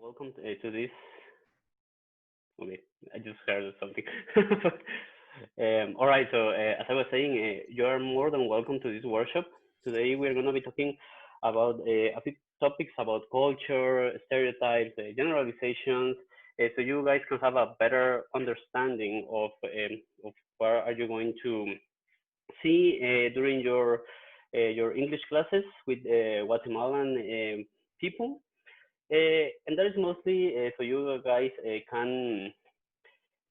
Welcome to this. Okay, I just heard something. All right, so as I was saying, you are more than welcome to this workshop. Today we're going to be talking about a few topics about culture, stereotypes, generalizations, so you guys can have a better understanding of what are you going to see during your English classes with Guatemalan people. And that is mostly so you guys can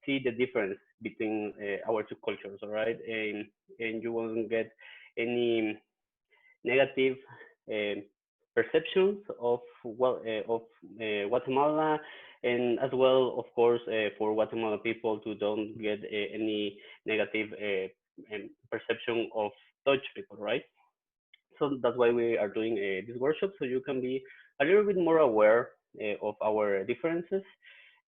see the difference between our two cultures, all right? And you won't get any negative uh, perceptions of Guatemala, and as well, of course, for Guatemala people to don't get any negative perception of Dutch people, right? So that's why we are doing this workshop, so you can be a little bit more aware of our differences,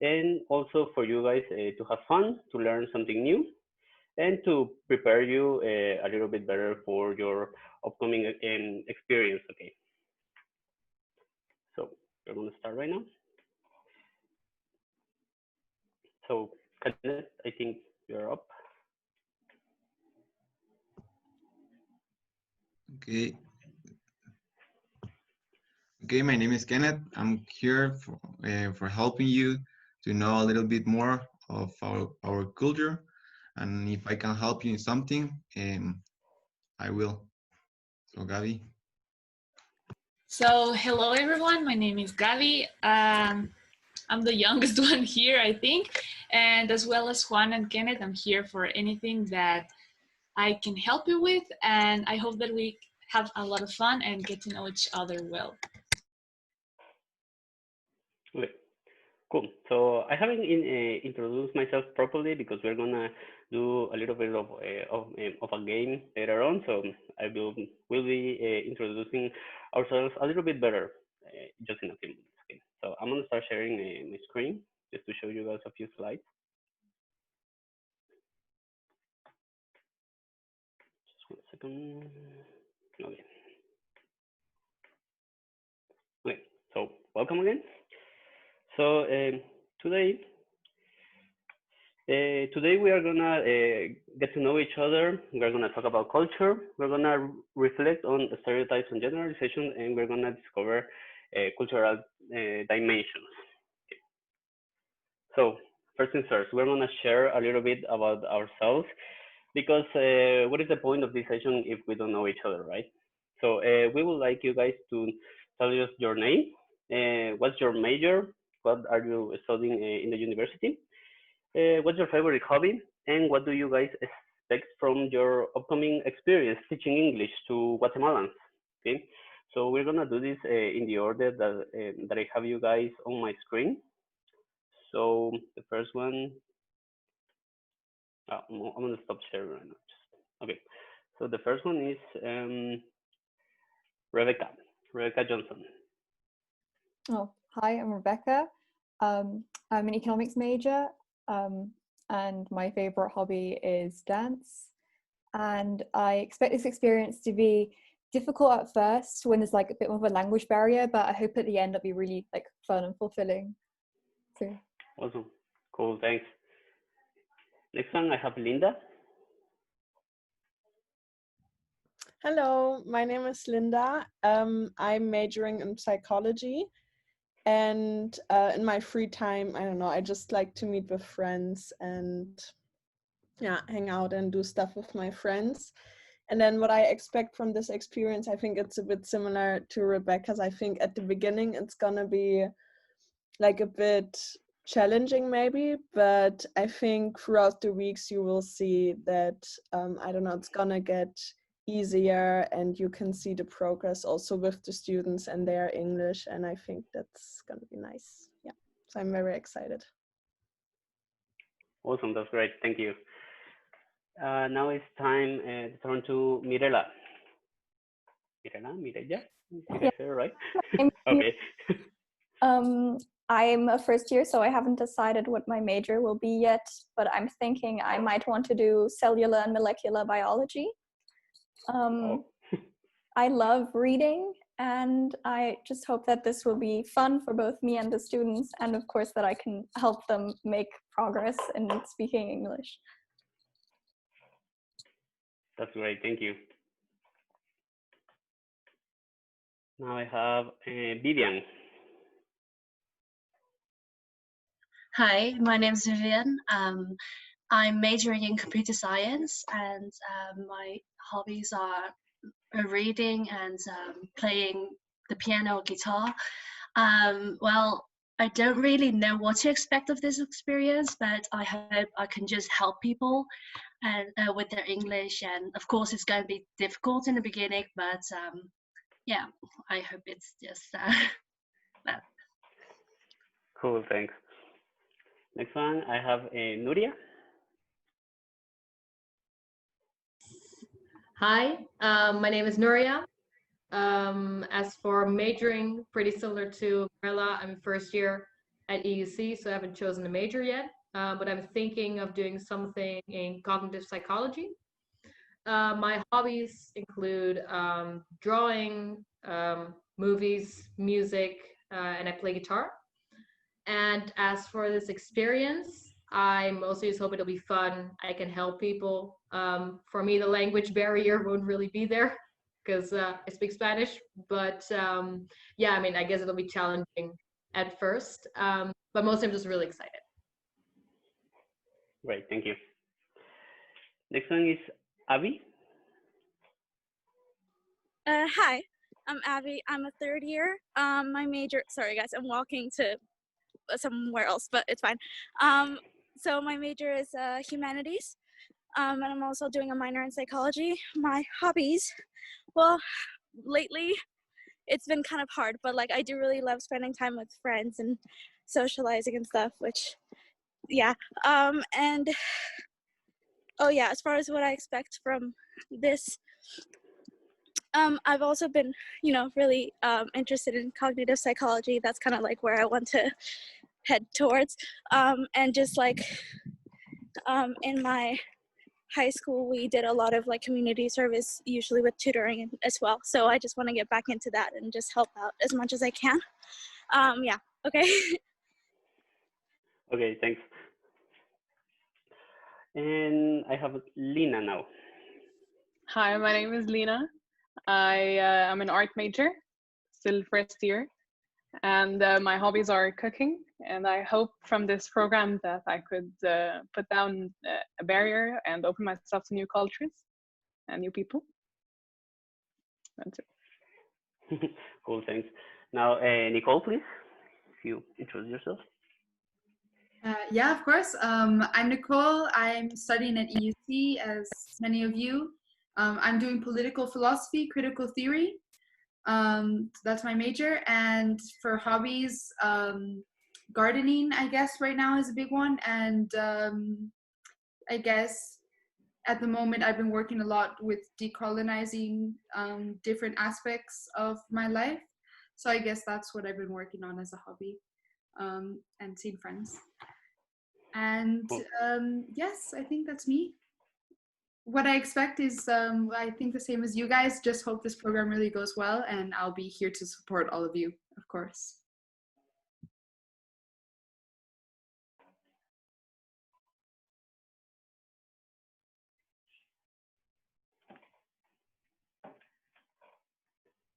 and also for you guys to have fun, to learn something new, and to prepare you a little bit better for your upcoming experience. Okay, so we're going to start right now. So, Kenneth, I think you're up. Okay. Okay, my name is Kenneth. I'm here for helping you to know a little bit more of our culture. And if I can help you in something, I will. So, Gabi. So, hello everyone, my name is Gabi. I'm the youngest one here, I think. And as well as Juan and Kenneth, I'm here for anything that I can help you with. And I hope that we have a lot of fun and get to know each other well. Okay. Cool. So I haven't introduced myself properly because we're gonna do a little bit of a game later on. So I will be introducing ourselves a little bit better just in a few minutes. Okay. So I'm gonna start sharing my screen just to show you guys a few slides. Just 1 second. Okay. Okay. So welcome again. So today today we are gonna get to know each other. We're gonna talk about culture. We're gonna reflect on stereotypes and generalizations, and we're gonna discover cultural dimensions. Okay. So first things first, we're gonna share a little bit about ourselves because what is the point of this session if we don't know each other, right? So we would like you guys to tell us your name, what's your major, what are you studying in the university, what's your favorite hobby, and what do you guys expect from your upcoming experience teaching English to Guatemalans? Okay, so we're gonna do this in the order that I have you guys on my screen. So the first one, I'm gonna stop sharing right now. Okay, so the first one is Rebecca, Rebecca Johnson. Oh, hi, I'm Rebecca. I'm an economics major, and my favorite hobby is dance. And I expect this experience to be difficult at first when there's like a bit more of a language barrier, but I hope at the end it'll be really like fun and fulfilling. So Awesome, cool, thanks. Next one, I have Linda. Hello, my name is Linda. I'm majoring in psychology, and in my free time, I don't know, I just like to meet with friends and hang out and do stuff with my friends. And then what I expect from this experience, I think it's a bit similar to Rebecca's. I think at the beginning it's gonna be like a bit challenging maybe, but I think throughout the weeks you will see that, I don't know, it's gonna get easier and you can see the progress also with the students and their English, and I think that's gonna be nice. Yeah, so I'm very excited. Awesome, that's great, thank you. Now it's time to turn to Mirela. Mireya? Did I say it right? Okay. I'm a first year, so I haven't decided what my major will be yet, but I'm thinking I might want to do cellular and molecular biology. I love reading And I just hope that this will be fun for both me and the students, and of course that I can help them make progress in speaking English. That's great. Thank you. Now I have Vivian. Hi, my name is Vivian. I'm majoring in computer science, and my hobbies are reading and playing the piano or guitar. Well, I don't really know what to expect of this experience, but I hope I can just help people and with their English. And of course, it's going to be difficult in the beginning, but yeah, I hope it's just that. Cool, thanks. Next one, I have Nuria. Hi, my name is Nuria. As for majoring, pretty similar to Marilla, I'm first year at EUC, so I haven't chosen a major yet, but I'm thinking of doing something in cognitive psychology. My hobbies include drawing, movies, music, and I play guitar. And as for this experience, I mostly just hope it'll be fun. I can help people. For me, the language barrier won't really be there because I speak Spanish. But yeah, I mean, I guess it'll be challenging at first. But mostly I'm just really excited. Great, thank you. Next one is Abby. Hi, I'm Abby. I'm a third year. My major, sorry guys, I'm walking to somewhere else, but it's fine. So my major is humanities, and I'm also doing a minor in psychology. My hobbies, well, lately it's been kind of hard, but like I do really love spending time with friends and socializing and stuff, which, yeah. And oh yeah, as far as what I expect from this, I've also been, you know, really interested in cognitive psychology. That's kind of like where I want to head towards. And just like in my high school, we did a lot of like community service, usually with tutoring as well. So I just want to get back into that and just help out as much as I can. Yeah, okay. Okay, thanks. And I have Lina now. Hi, my name is Lina. I am an art major, still first year, and my hobbies are cooking. And I hope from this program that I could put down a barrier and open myself to new cultures and new people. That's it. Cool, thanks. Now, Nicole, please, if you introduce yourself. Yeah, of course. I'm Nicole. I'm studying at EUC, as many of you. I'm doing political philosophy, critical theory. That's my major. And for hobbies, gardening, I guess, right now is a big one. And I guess at the moment, I've been working a lot with decolonizing different aspects of my life. So I guess that's what I've been working on as a hobby, and seeing friends. And yes, I think that's me. What I expect is, I think the same as you guys, just hope this program really goes well, and I'll be here to support all of you, of course.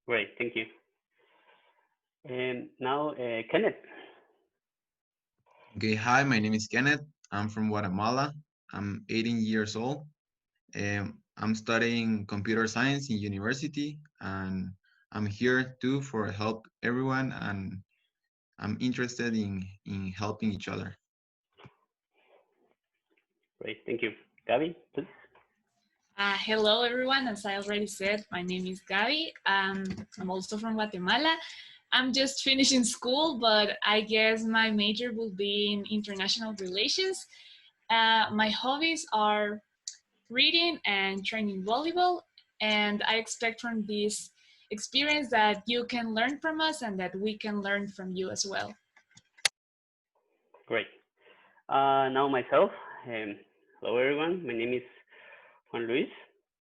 Great, thank you. And now, Kenneth. Okay, hi, my name is Kenneth. I'm from Guatemala. I'm 18 years old. I'm studying computer science in university, and I'm here too for help everyone, and I'm interested in helping each other. Great, thank you. Gabby, please. Hello, everyone. As I already said, my name is Gabby. I'm also from Guatemala. I'm just finishing school, but I guess my major will be in international relations. My hobbies are reading and training volleyball, and I expect from this experience that you can learn from us and that we can learn from you as well. Great. Now myself. Hello, everyone. My name is Juan Luis.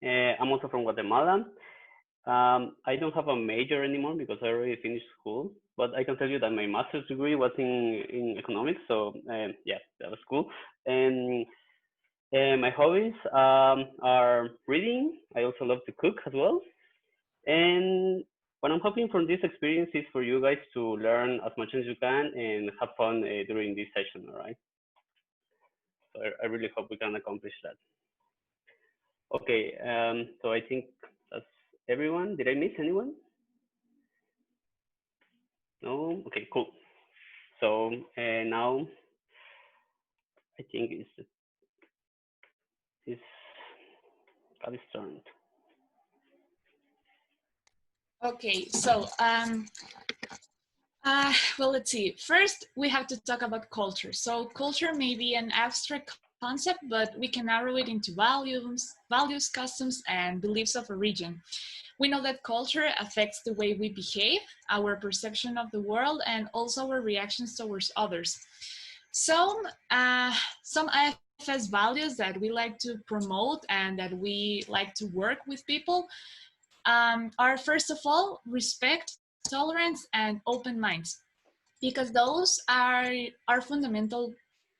I'm also from Guatemala. I don't have a major anymore because I already finished school. But I can tell you that my master's degree was in economics. So yeah, that was cool. And my hobbies are reading. I also love to cook as well. And what I'm hoping from this experience is for you guys to learn as much as you can and have fun during this session. All right. So I really hope we can accomplish that. Okay. So I think that's everyone. Did I miss anyone? No? Okay, cool. So now I think it's Gaby's turn. Okay, so well, let's see. First, we have to talk about culture. So culture may be an abstract concept, but we can narrow it into values, customs, and beliefs of a region. We know that culture affects the way we behave, our perception of the world, and also our reactions towards others. Some IFS values that we like to promote and that we like to work with people are, first of all, respect, tolerance, and open minds, because those are our fundamental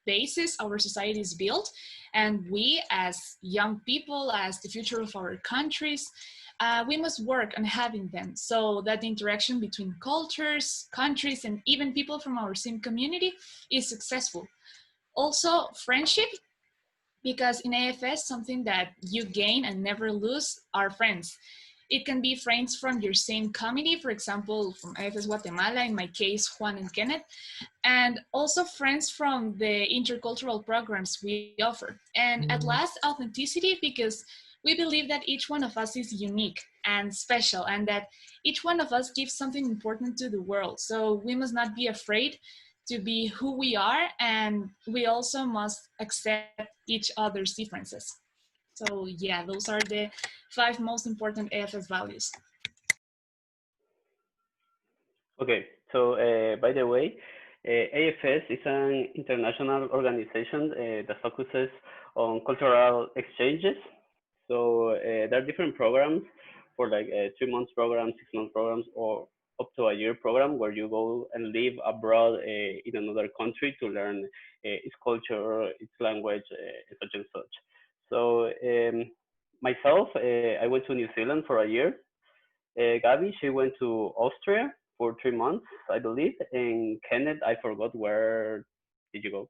basis our society is built, and we as young people, as the future of our countries, we must work on having them so that the interaction between cultures, countries, and even people from our same community is successful. Also, friendship, because in AFS, something that you gain and never lose are friends. It can be friends from your same community, for example, from AFS Guatemala, in my case, Juan and Kenneth, and also friends from the intercultural programs we offer. And at last, authenticity, because we believe that each one of us is unique and special, and that each one of us gives something important to the world. So we must not be afraid to be who we are, and we also must accept each other's differences. So yeah, those are the 5 most important AFS values. Okay, so by the way, AFS is an international organization that focuses on cultural exchanges. So there are different programs for like 3 months programs, 6 month programs, or up to a year program where you go and live abroad in another country to learn its culture, its language, such and such. So myself, I went to New Zealand for a year. Gaby, she went to Austria for 3 months, I believe. And Kenneth, I forgot, where did you go?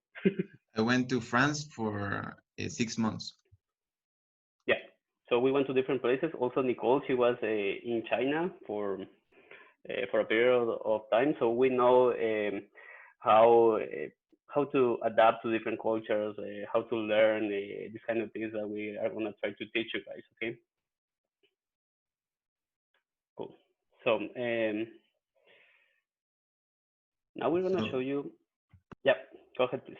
I went to France for 6 months. Yeah. So we went to different places. Also, Nicole, she was in China for a period of time. So we know how how to adapt to different cultures, how to learn these kind of things that we are gonna try to teach you guys. Okay. Cool. So now we're gonna show you. Yeah. Go ahead, please.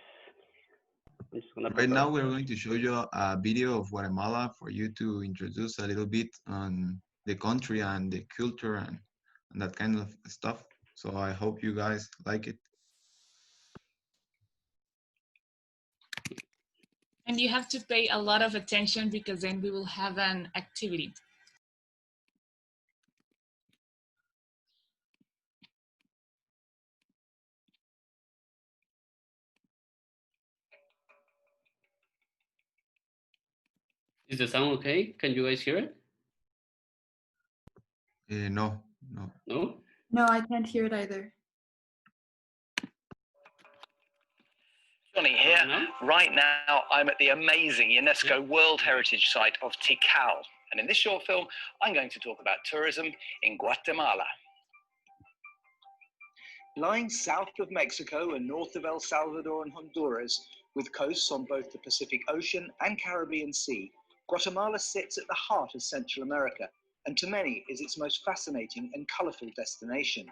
I'm just gonna Right now, we're going to show you a video of Guatemala for you to introduce a little bit on the country and the culture and that kind of stuff. So I hope you guys like it. And you have to pay a lot of attention because then we will have an activity. Is the sound okay? Can you guys hear it? No, no. No? No, I can't hear it either. Johnny here. Right now, I'm at the amazing UNESCO World Heritage Site of Tikal. And in this short film, I'm going to talk about tourism in Guatemala. Lying south of Mexico and north of El Salvador and Honduras, with coasts on both the Pacific Ocean and Caribbean Sea, Guatemala sits at the heart of Central America, and to many is its most fascinating and colourful destination.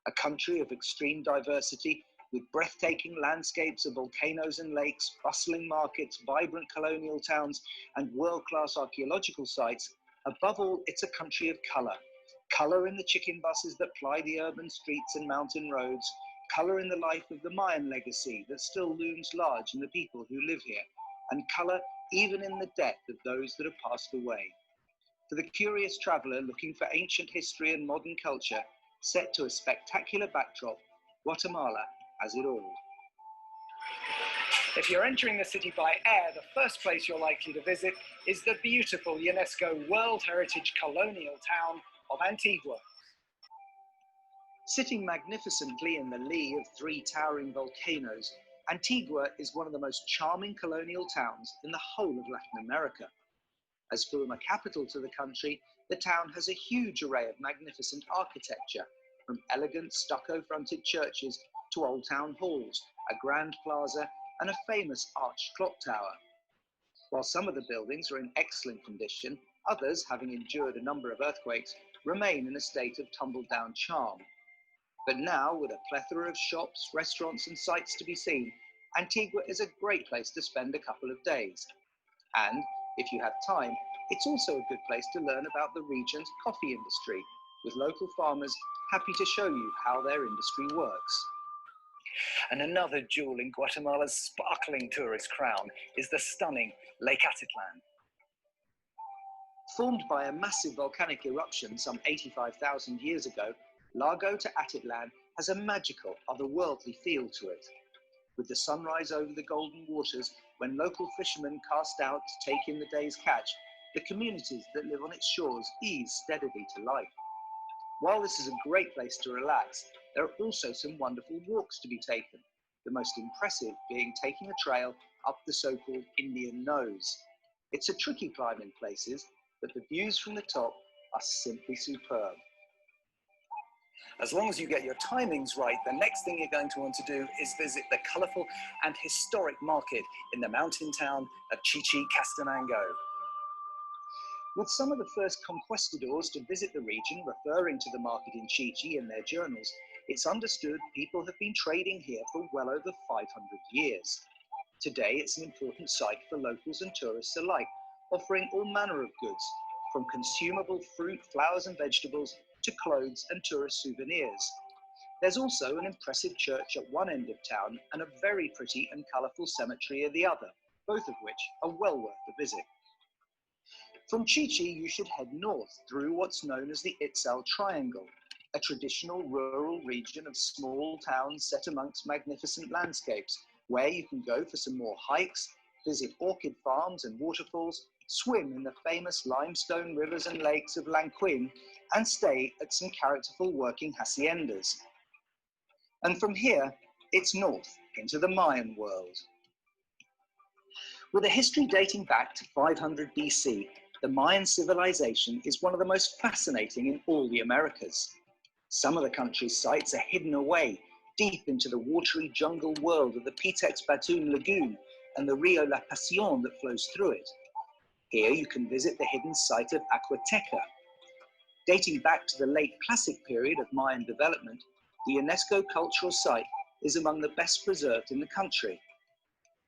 A country of extreme diversity, with breathtaking landscapes of volcanoes and lakes, bustling markets, vibrant colonial towns, and world-class archaeological sites, above all, it's a country of colour. Colour in the chicken buses that ply the urban streets and mountain roads, colour in the life of the Mayan legacy that still looms large in the people who live here, and colour even in the death of those that have passed away. For the curious traveller looking for ancient history and modern culture, set to a spectacular backdrop, Guatemala has it all. If you're entering the city by air, the first place you're likely to visit is the beautiful UNESCO World Heritage colonial town of Antigua. Sitting magnificently in the lee of 3 towering volcanoes, Antigua is one of the most charming colonial towns in the whole of Latin America. As former capital to the country, the town has a huge array of magnificent architecture, from elegant stucco-fronted churches to old town halls, a grand plaza, and a famous arched clock tower. While some of the buildings are in excellent condition, others, having endured a number of earthquakes, remain in a state of tumble-down charm. But now, with a plethora of shops, restaurants, and sights to be seen, Antigua is a great place to spend a couple of days. And, if you have time, it's also a good place to learn about the region's coffee industry, with local farmers happy to show you how their industry works. And another jewel in Guatemala's sparkling tourist crown is the stunning Lake Atitlan. Formed by a massive volcanic eruption some 85,000 years ago, Lago de Atitlan has a magical, otherworldly feel to it. With the sunrise over the golden waters, when local fishermen cast out to take in the day's catch, the communities that live on its shores ease steadily to life. While this is a great place to relax, there are also some wonderful walks to be taken, the most impressive being taking a trail up the so-called Indian Nose. It's a tricky climb in places, but the views from the top are simply superb. As long as you get your timings right, the next thing you're going to want to do is visit the colourful and historic market in the mountain town of Chichicastenango. With some of the first conquistadors to visit the region referring to the market in Chichi in their journals, it's understood people have been trading here for well over 500 years. Today, it's an important site for locals and tourists alike, offering all manner of goods, from consumable fruit, flowers and vegetables to clothes and tourist souvenirs. There's also an impressive church at one end of town and a very pretty and colourful cemetery at the other, both of which are well worth the visit. From Chichi, you should head north through what's known as the Itzal Triangle, a traditional rural region of small towns set amongst magnificent landscapes, where you can go for some more hikes, visit orchid farms and waterfalls, swim in the famous limestone rivers and lakes of Lanquin, and stay at some characterful working haciendas. And from here, it's north into the Mayan world. With a history dating back to 500 BC, the Mayan civilization is one of the most fascinating in all the Americas. Some of the country's sites are hidden away deep into the watery jungle world of the Pitex Batun Lagoon and the Rio La Pasión that flows through it. Here you can visit the hidden site of Aquateca. Dating back to the late Classic period of Mayan development, the UNESCO cultural site is among the best preserved in the country.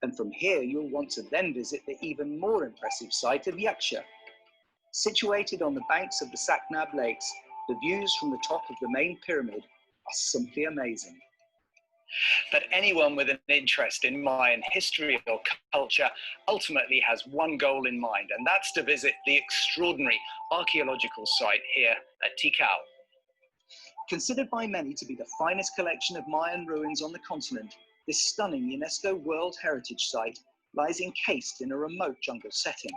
And from here you'll want to then visit the even more impressive site of Yaxha. Situated on the banks of the Sacnab Lakes, the views from the top of the main pyramid are simply amazing. But anyone with an interest in Mayan history or culture ultimately has one goal in mind, and that's to visit the extraordinary archaeological site here at Tikal. Considered by many to be the finest collection of Mayan ruins on the continent, this stunning UNESCO World Heritage Site lies encased in a remote jungle setting.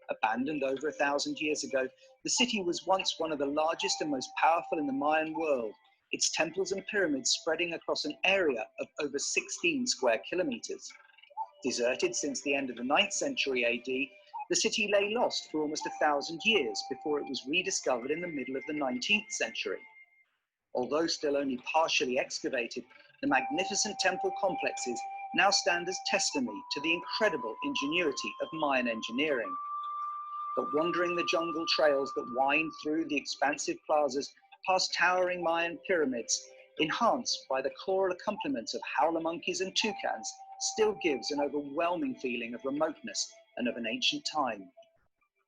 Abandoned over 1,000 years ago, the city was once one of the largest and most powerful in the Mayan world, its temples and pyramids spreading across an area of over 16 square kilometers. Deserted since the end of the 9th century AD, the city lay lost for almost 1,000 years before it was rediscovered in the middle of the 19th century. Although still only partially excavated, the magnificent temple complexes now stand as testimony to the incredible ingenuity of Mayan engineering. But wandering the jungle trails that wind through the expansive plazas past towering Mayan pyramids, enhanced by the choral accompaniment of howler monkeys and toucans, still gives an overwhelming feeling of remoteness and of an ancient time.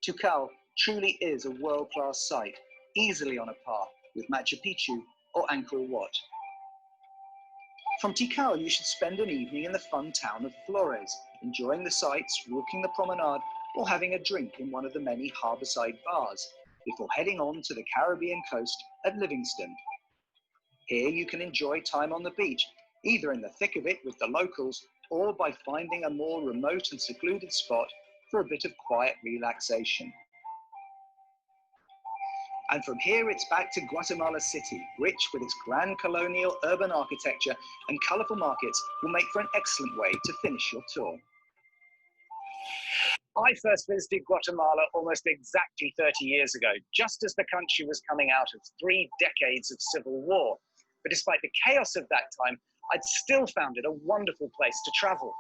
Tikal truly is a world-class site, easily on a par with Machu Picchu or Angkor Wat. From Tikal, you should spend an evening in the fun town of Flores, enjoying the sights, walking the promenade, or having a drink in one of the many harborside bars before heading on to the Caribbean coast at Livingston. Here you can enjoy time on the beach, either in the thick of it with the locals or by finding a more remote and secluded spot for a bit of quiet relaxation. And from here it's back to Guatemala City, which with its grand colonial urban architecture and colourful markets will make for an excellent way to finish your tour. I first visited Guatemala almost exactly 30 years ago, just as the country was coming out of 3 decades of civil war. But despite the chaos of that time, I'd still found it a wonderful place to travel.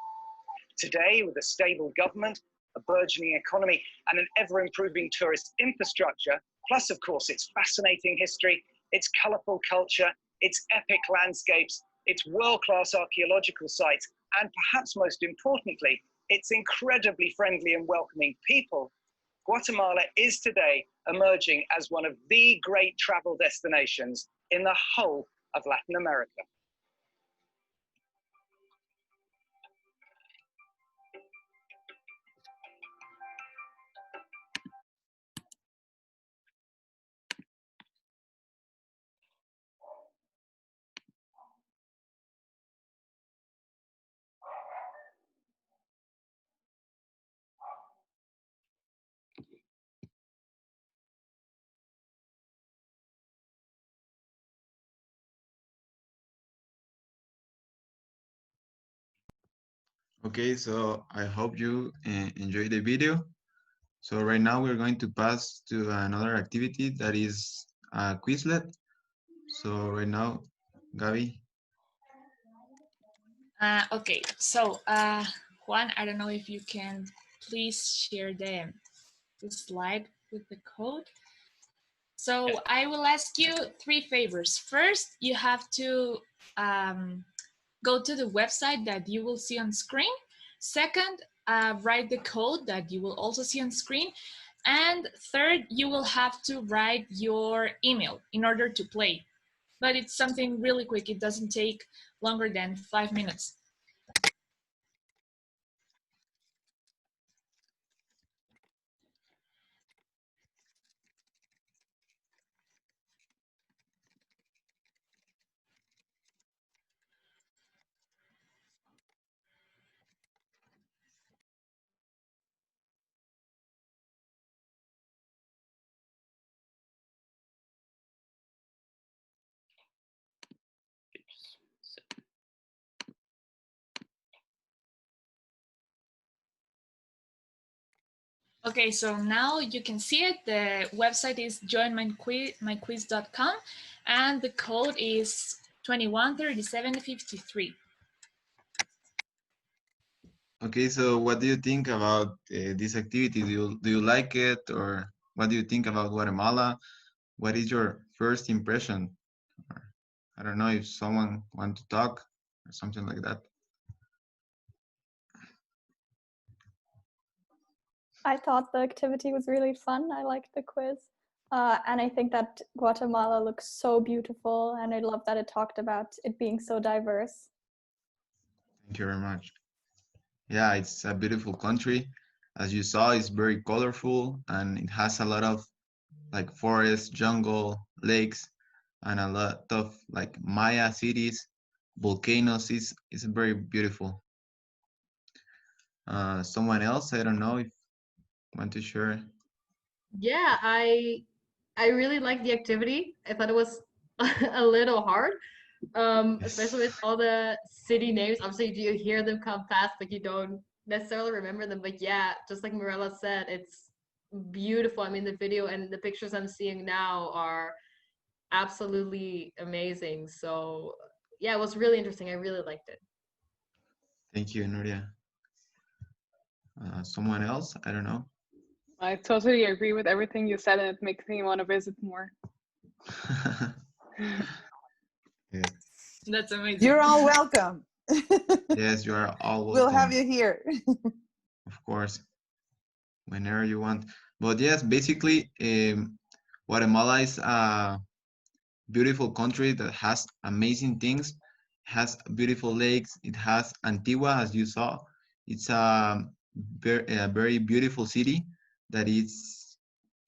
Today, with a stable government, a burgeoning economy, and an ever-improving tourist infrastructure, plus, of course, its fascinating history, its colourful culture, its epic landscapes, its world-class archaeological sites, and perhaps most importantly, its incredibly friendly and welcoming people, Guatemala is today emerging as one of the great travel destinations in the whole of Latin America. Okay, so I hope you enjoy the video. So right now we're going to pass to another activity that is Quizlet. So right now, Gabi. Okay, so Juan, I don't know if you can please share the slide with the code. So I will ask you 3 favors. First, you have to go to the website that you will see on screen. Second, write the code that you will also see on screen. And third, you will have to write your email in order to play. But it's something really quick. It doesn't take longer than 5 minutes. Okay, so now you can see it. The website is joinmyquiz.com and the code is 213753. Okay, so what do you think about this activity? Do you like it, or what do you think about Guatemala? What is your first impression? Or, I don't know if someone wants to talk or something like that. I thought the activity was really fun. I liked the quiz. And I think that Guatemala looks so beautiful, and I love that it talked about it being so diverse. Thank you very much. Yeah, it's a beautiful country. As you saw, it's very colorful and it has a lot of like forest, jungle, lakes, and a lot of like Maya cities, volcanoes. It's very beautiful. Someone else, I don't know if you want to share. Yeah, I really liked the activity. I thought it was a little hard, especially with all the city names. Obviously, you hear them come fast, but you don't necessarily remember them. But yeah, just like Mirella said, it's beautiful. I mean, the video and the pictures I'm seeing now are absolutely amazing. So yeah, it was really interesting. I really liked it. Thank you, Nuria. Someone else? I don't know. I totally agree with everything you said, and it makes me want to visit more. Yeah. That's amazing. You're all welcome. Yes, you are all welcome. We'll have you here. Of course, whenever you want. But yes, basically, Guatemala is a beautiful country that has amazing things. It has beautiful lakes. It has Antigua, as you saw. It's a a very beautiful city that is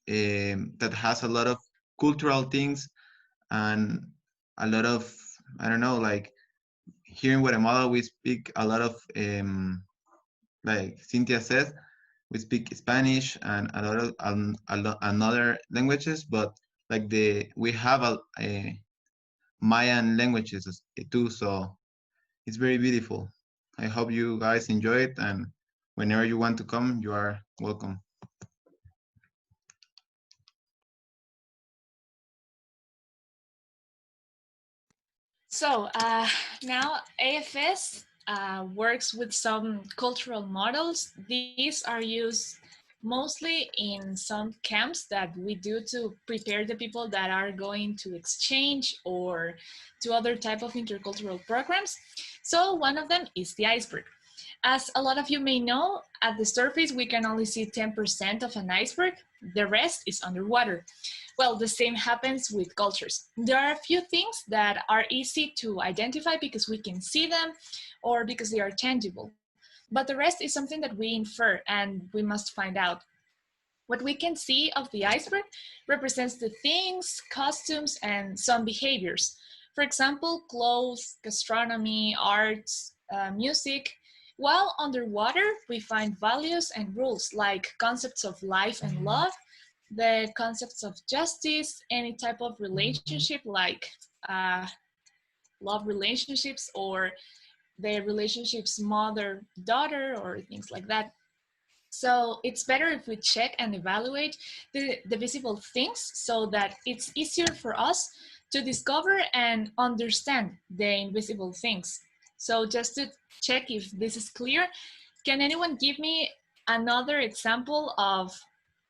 that has a lot of cultural things and a lot of, I don't know, like here in Guatemala we speak a lot of like Cynthia said, we speak Spanish and a lot of another languages, but like we have a Mayan languages too, so it's very beautiful. I hope you guys enjoy it, and whenever you want to come, you are welcome. So now AFS works with some cultural models. These are used mostly in some camps that we do to prepare the people that are going to exchange or to other type of intercultural programs. So one of them is the iceberg. As a lot of you may know, at the surface we can only see 10% of an iceberg. The rest is underwater. Well, the same happens with cultures. There are a few things that are easy to identify because we can see them or because they are tangible. But the rest is something that we infer and we must find out. What we can see of the iceberg represents the things, costumes, and some behaviors. For example, clothes, gastronomy, arts, music. While underwater, we find values and rules like concepts of life and love, the concepts of justice, any type of relationship like love relationships or the relationships mother-daughter or things like that. So it's better if we check and evaluate the visible things so that it's easier for us to discover and understand the invisible things. So just to check if this is clear, can anyone give me another example of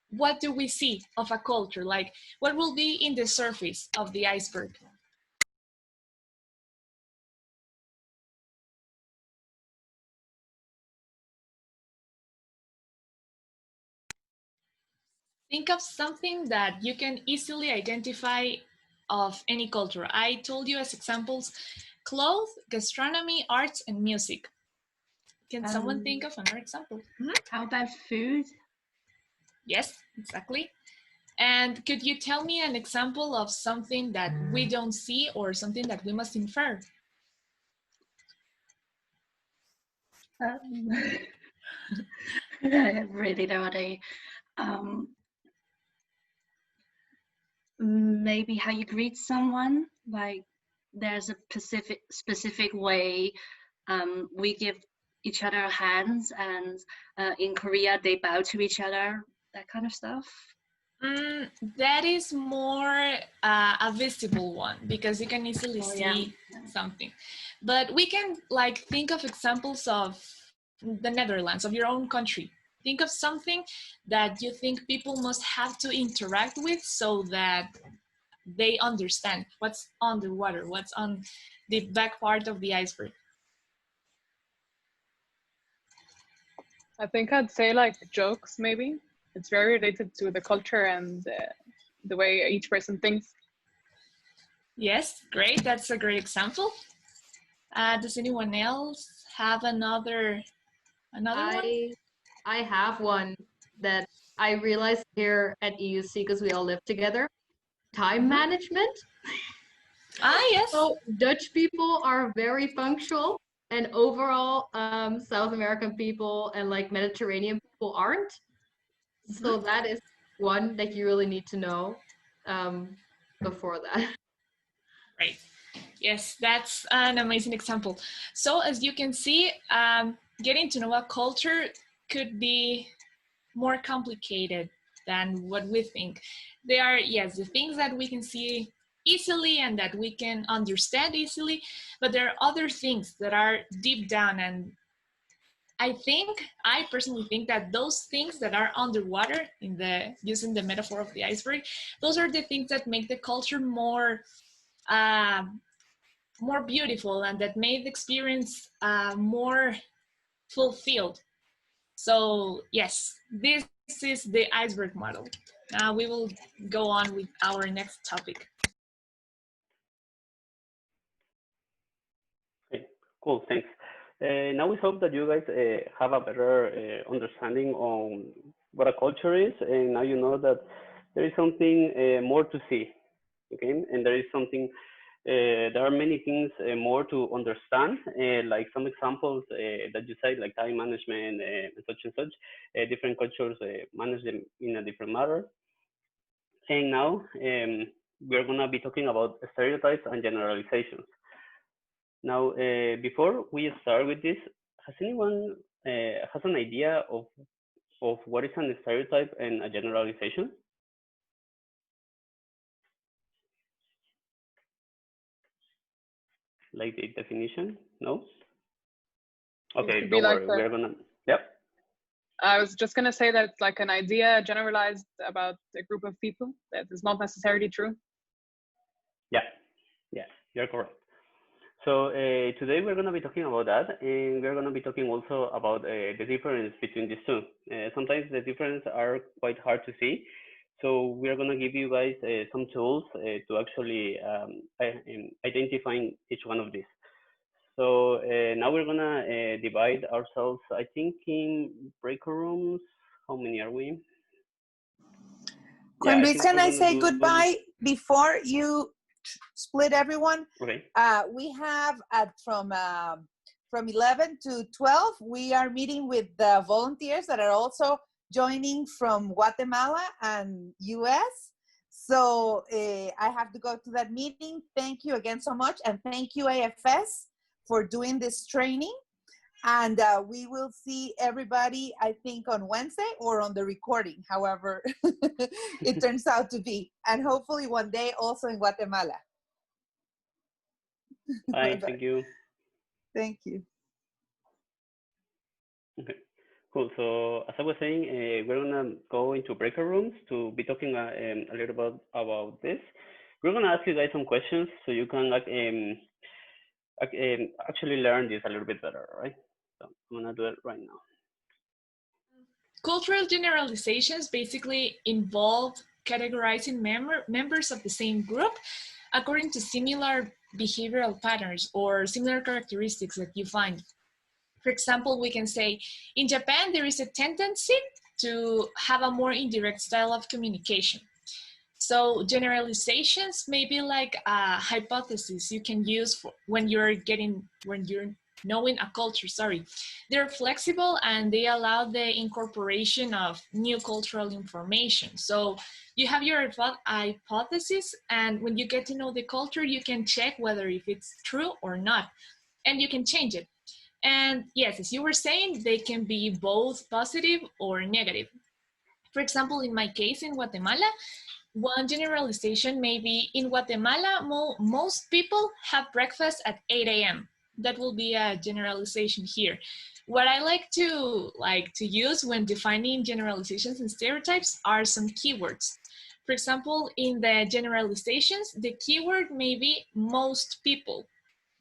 what do we see of a culture? Like what will be in the surface of the iceberg? Think of something that you can easily identify of any culture. I told you as examples, clothes, gastronomy, arts, and music. Can someone think of another example? How about food? Yes, exactly. And could you tell me an example of something that we don't see or something that we must infer? I really don't know. Maybe how you greet someone. Like there's a specific way we give each other hands, and in Korea they bow to each other. That kind of stuff. That is more a visible one because you can easily see something. But we can like think of examples of the Netherlands, of your own country. Think of something that you think people must have to interact with so that they understand what's underwater, what's on the back part of the iceberg. I think I'd say like jokes, maybe. It's very related to the culture and the way each person thinks. Yes, great. That's a great example. Does anyone else have another one? I have one that I realized here at EUC because we all live together. Time management. Yes. So Dutch people are very punctual, and overall South American people and like Mediterranean people aren't. So that is one that you really need to know before that. Right. Yes, that's an amazing example. So as you can see, getting to know a culture could be more complicated than what we think. There are, yes, the things that we can see easily and that we can understand easily, but there are other things that are deep down, and I personally think that those things that are underwater, using the metaphor of the iceberg, those are the things that make the culture more beautiful and that made the experience more fulfilled. So yes, this is the iceberg model. Now we will go on with our next topic. Okay, cool, thanks. Now we hope that you guys have a better understanding on what a culture is, and now you know that there is something more to see, okay? And there is something, there are many things more to understand, like some examples that you said, like time management and such. Different cultures manage them in a different manner. And now we're gonna be talking about stereotypes and generalizations. Now, before we start with this, has anyone has an idea of what is an stereotype and a generalization? Like the definition? No? Okay, could be don't like worry. We're gonna. Yep. I was just going to say that it's like an idea generalized about a group of people that is not necessarily true. Yeah, yeah, you're correct. So today we're going to be talking about that, and we're going to be talking also about the difference between these two. Sometimes the difference are quite hard to see, so we're going to give you guys some tools to actually identifying each one of these. So now we're going to divide ourselves, I think, in breaker rooms. How many are we? Juan Luis, can I say goodbye before you split everyone? Okay. We have from 11 to 12, we are meeting with the volunteers that are also joining from Guatemala and US. So I have to go to that meeting. Thank you again so much. And thank you, AFS, for doing this training. And we will see everybody, I think, on Wednesday or on the recording, however it turns out to be. And hopefully one day also in Guatemala. Bye, thank you. Thank you. Okay, cool. So as I was saying, we're gonna go into breaker rooms to be talking a little bit about this. We're gonna ask you guys some questions so you can like actually learn this a little bit better, right? So I'm gonna do it right now. Cultural generalizations basically involve categorizing members of the same group according to similar behavioral patterns or similar characteristics that you find. For example, we can say, in Japan, there is a tendency to have a more indirect style of communication. So generalizations may be like a hypothesis you can use for when you're knowing a culture, sorry. They're flexible and they allow the incorporation of new cultural information. So you have your hypothesis, and when you get to know the culture, you can check whether if it's true or not, and you can change it. And yes, as you were saying, they can be both positive or negative. For example, in my case in Guatemala, one generalization may be in Guatemala, most people have breakfast at 8 a.m. That will be a generalization here. What I like to use when defining generalizations and stereotypes are some keywords. For example, in the generalizations, the keyword may be most people,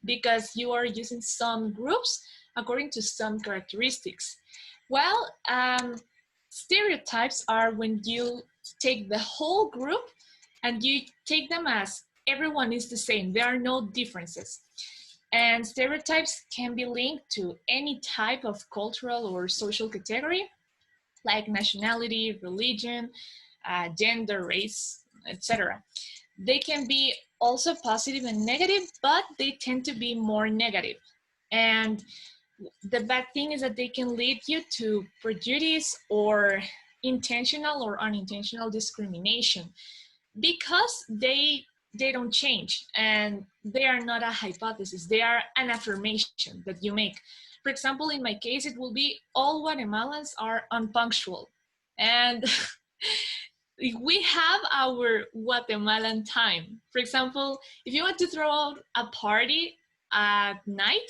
because you are using some groups according to some characteristics. Well, stereotypes are when you take the whole group and you take them as everyone is the same. There are no differences. And stereotypes can be linked to any type of cultural or social category, like nationality, religion, gender, race, etc. They can be also positive and negative, but they tend to be more negative. And the bad thing is that they can lead you to prejudice or intentional or unintentional discrimination, because they don't change and they are not a hypothesis, they are an affirmation that you make. For example, in my case, it will be all Guatemalans are unpunctual. And we have our Guatemalan time. For example, if you want to throw out a party at night,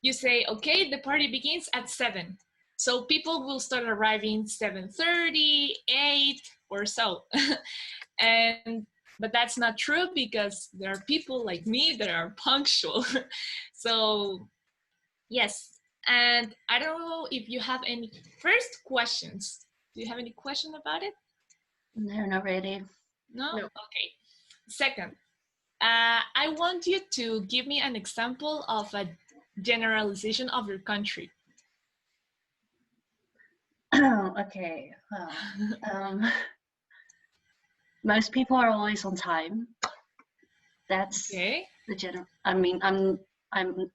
you say, okay, the party begins at 7. So people will start arriving 7:30, 8 or so. But that's not true, because there are people like me that are punctual. So yes, and I don't know if you have any first questions. Do you have any question about it? No, not really. No? Okay. Second, I want you to give me an example of a generalization of your country. Okay. Well, most people are always on time. That's okay. The general. I mean, I'm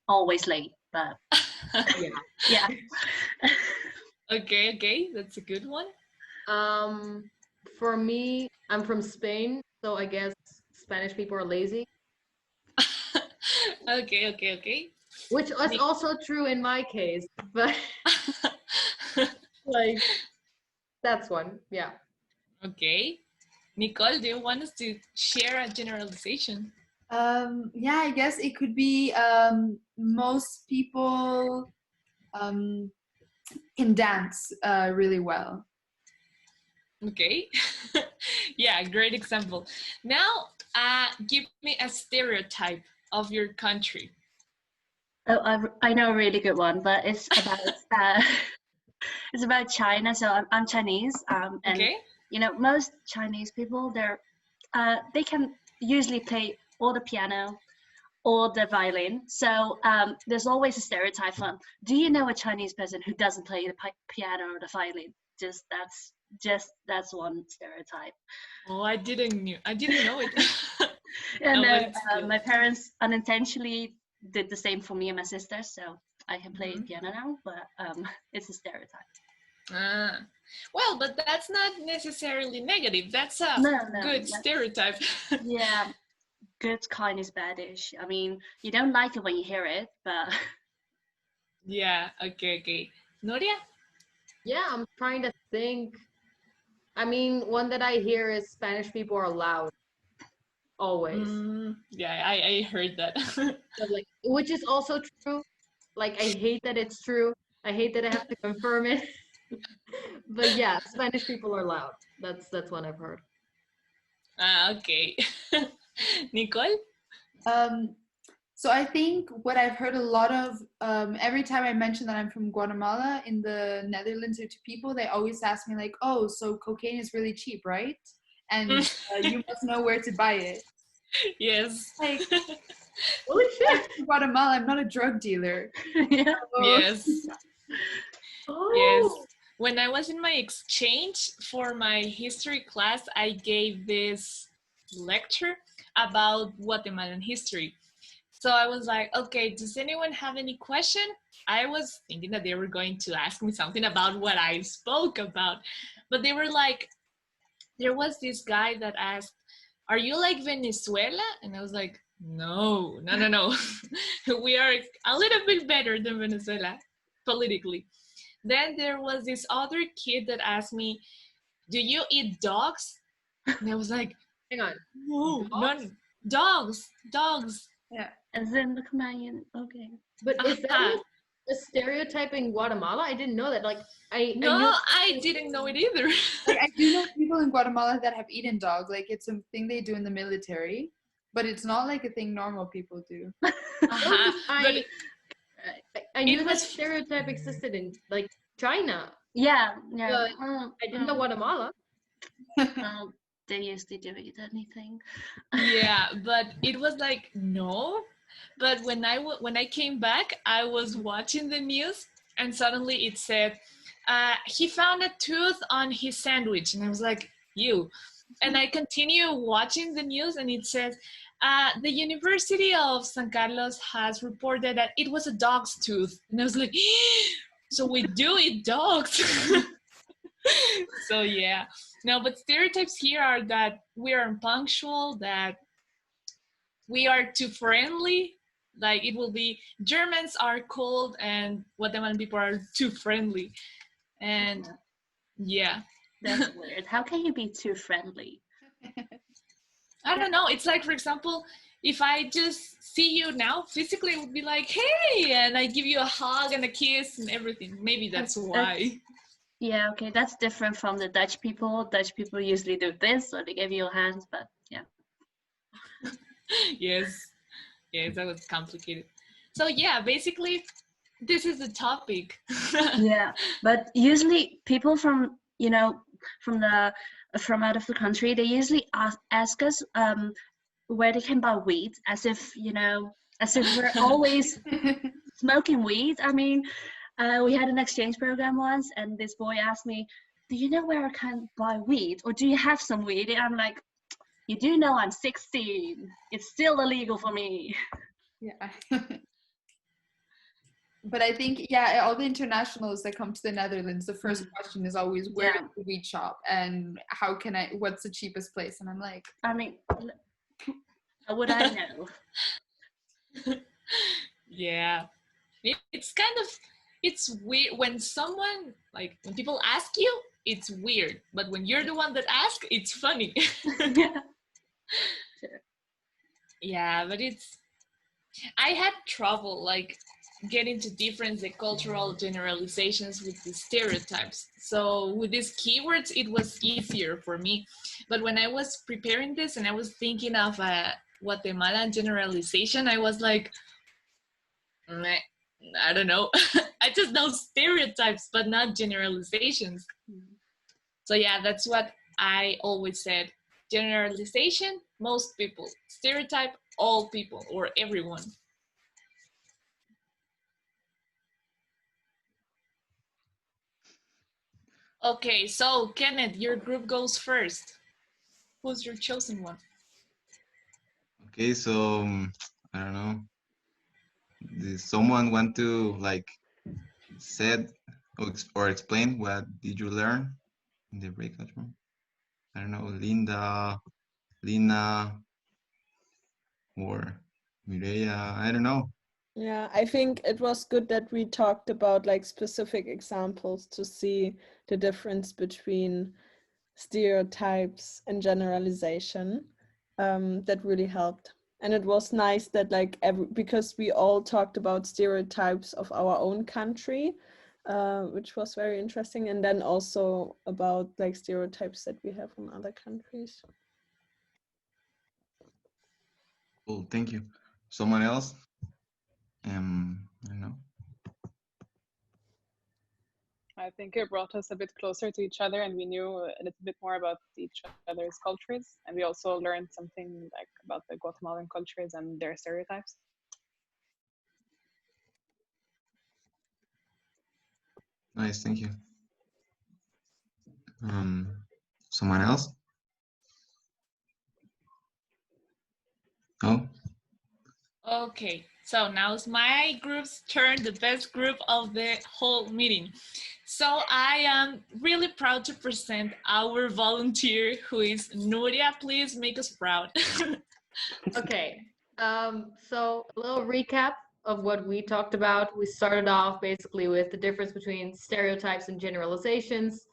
always late, but yeah. Okay, that's a good one. For me, I'm from Spain, so I guess Spanish people are lazy. Okay. Which is also true in my case, but like that's one, yeah. Okay. Nicole, do you want us to share a generalization? Yeah, I guess it could be most people can dance really well. Okay. Yeah, great example. Now, give me a stereotype of your country. Oh, I know a really good one, but it's about it's about China. So I'm Chinese, and okay. You know, most Chinese people they can usually play or the piano or the violin. So there's always a stereotype on, do you know a Chinese person who doesn't play the piano or the violin? That's one stereotype. Oh, I didn't know it. And no, my parents unintentionally did the same for me and my sister, so I can play piano now, but it's a stereotype. Well, but that's not necessarily negative. That's a good stereotype. Yeah, good kind is badish. I mean, you don't like it when you hear it, but yeah. Okay. Noria? Yeah, I'm trying to think. I mean, one that I hear is Spanish people are loud. Always. Yeah, I heard that. But like, which is also true. Like, I hate that it's true. I hate that I have to confirm it. But yeah, Spanish people are loud. That's one I've heard. Okay. Nicole? So I think what I've heard a lot of, every time I mention that I'm from Guatemala, in the Netherlands, or to people, they always ask me like, oh, so cocaine is really cheap, right? And you must know where to buy it. Yes. Like, holy shit, I'm from Guatemala, I'm not a drug dealer. Yeah. Yes. Oh. Yes. When I was in my exchange for my history class, I gave this lecture about Guatemalan history. So I was like, okay, does anyone have any question? I was thinking that they were going to ask me something about what I spoke about. But they were like, there was this guy that asked, are you like Venezuela? And I was like, no. We are a little bit better than Venezuela politically. Then there was this other kid that asked me, do you eat dogs? And I was like, hang on. No, dogs. Yeah. As in the companion, okay. But is that a stereotype in Guatemala? I didn't know that. Like, I didn't know it either. Like, I do know people in Guatemala that have eaten dogs. Like, it's a thing they do in the military, but it's not like a thing normal people do. I knew that stereotype existed in like China. Yeah. But I didn't know Guatemala. They usually do eat anything. Yeah, but it was like, no. But when I came back, I was watching the news, and suddenly it said, he found a tooth on his sandwich. And I was like, ew. And I continue watching the news, and it says, the University of San Carlos has reported that it was a dog's tooth. And I was like, so we do eat dogs. So yeah. No, but stereotypes here are that we are unpunctual, that we are too friendly. Like, it will be Germans are cold and Guatemalan people are too friendly. And yeah. That's weird. How can you be too friendly? I don't know. It's like, for example, if I just see you now physically, it would be like, hey, and I give you a hug and a kiss and everything. Maybe that's why. Yeah, okay, that's different from the Dutch people. Dutch people usually do this, or they give you a hand, but yeah. Yes, that was complicated. So yeah, basically, this is the topic. Yeah, but usually people from out of the country, they usually ask us where they can buy weed, as if we're always smoking weed. I mean, we had an exchange program once, and this boy asked me, "Do you know where I can buy weed, or do you have some weed?" And I'm like, "You do know I'm 16. It's still illegal for me." Yeah. But I think, yeah, all the internationals that come to the Netherlands, the first question is always, where is the weed shop and what's the cheapest place? And I'm like, I mean, how would I know? Yeah. It's kind of, it's weird when someone, like, when people ask you, it's weird. But when you're the one that asks, it's funny. Yeah. Yeah, but I had trouble, like, getting to difference the cultural generalizations with the stereotypes. So with these keywords, it was easier for me. But when I was preparing this and I was thinking of a Guatemalan generalization, I was like, meh, I don't know. I just know stereotypes, but not generalizations. So yeah, that's what I always said. Generalization, most people. Stereotype, all people or everyone. Okay, so Kenneth, your group goes first. Who's your chosen one? Okay, so I don't know. Does someone want to like said or explain what did you learn in the breakout room? I don't know, Linda, Lina, or Mireia. I don't know. Yeah, I think it was good that we talked about like specific examples to see the difference between stereotypes and generalization. That really helped. And it was nice that like because we all talked about stereotypes of our own country, which was very interesting. And then also about like stereotypes that we have from other countries. Cool, thank you. Someone else? I don't know. I think it brought us a bit closer to each other, and we knew a little bit more about each other's cultures, and we also learned something like about the Guatemalan cultures and their stereotypes. Nice, thank you. Someone else? No? Okay, so now it's my group's turn, the best group of the whole meeting. So I am really proud to present our volunteer, who is Nuria. Please make us proud. Okay, so a little recap of what we talked about. We started off basically with the difference between stereotypes and generalizations.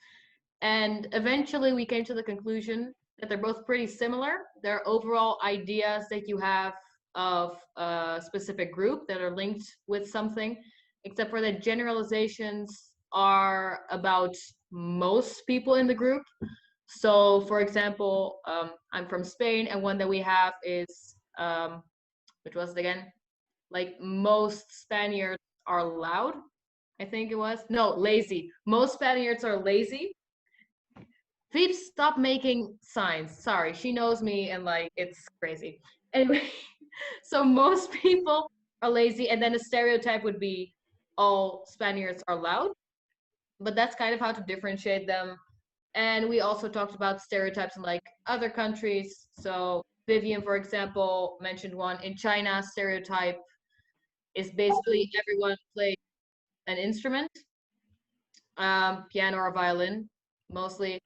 And eventually we came to the conclusion that they're both pretty similar. They're overall ideas that you have of a specific group that are linked with something, except for that generalizations are about most people in the group. So for example, I'm from Spain, and one that we have is, which was it again? Like most Spaniards are loud, I think it was. No, lazy. Most Spaniards are lazy. Phoebe, stop making signs. Sorry, she knows me and like it's crazy. Anyway, so most people are lazy, and then a stereotype would be all Spaniards are loud. But that's kind of how to differentiate them. And we also talked about stereotypes in like other countries. So Vivian, for example, mentioned one. In China, stereotype is basically everyone plays an instrument, piano or violin, mostly.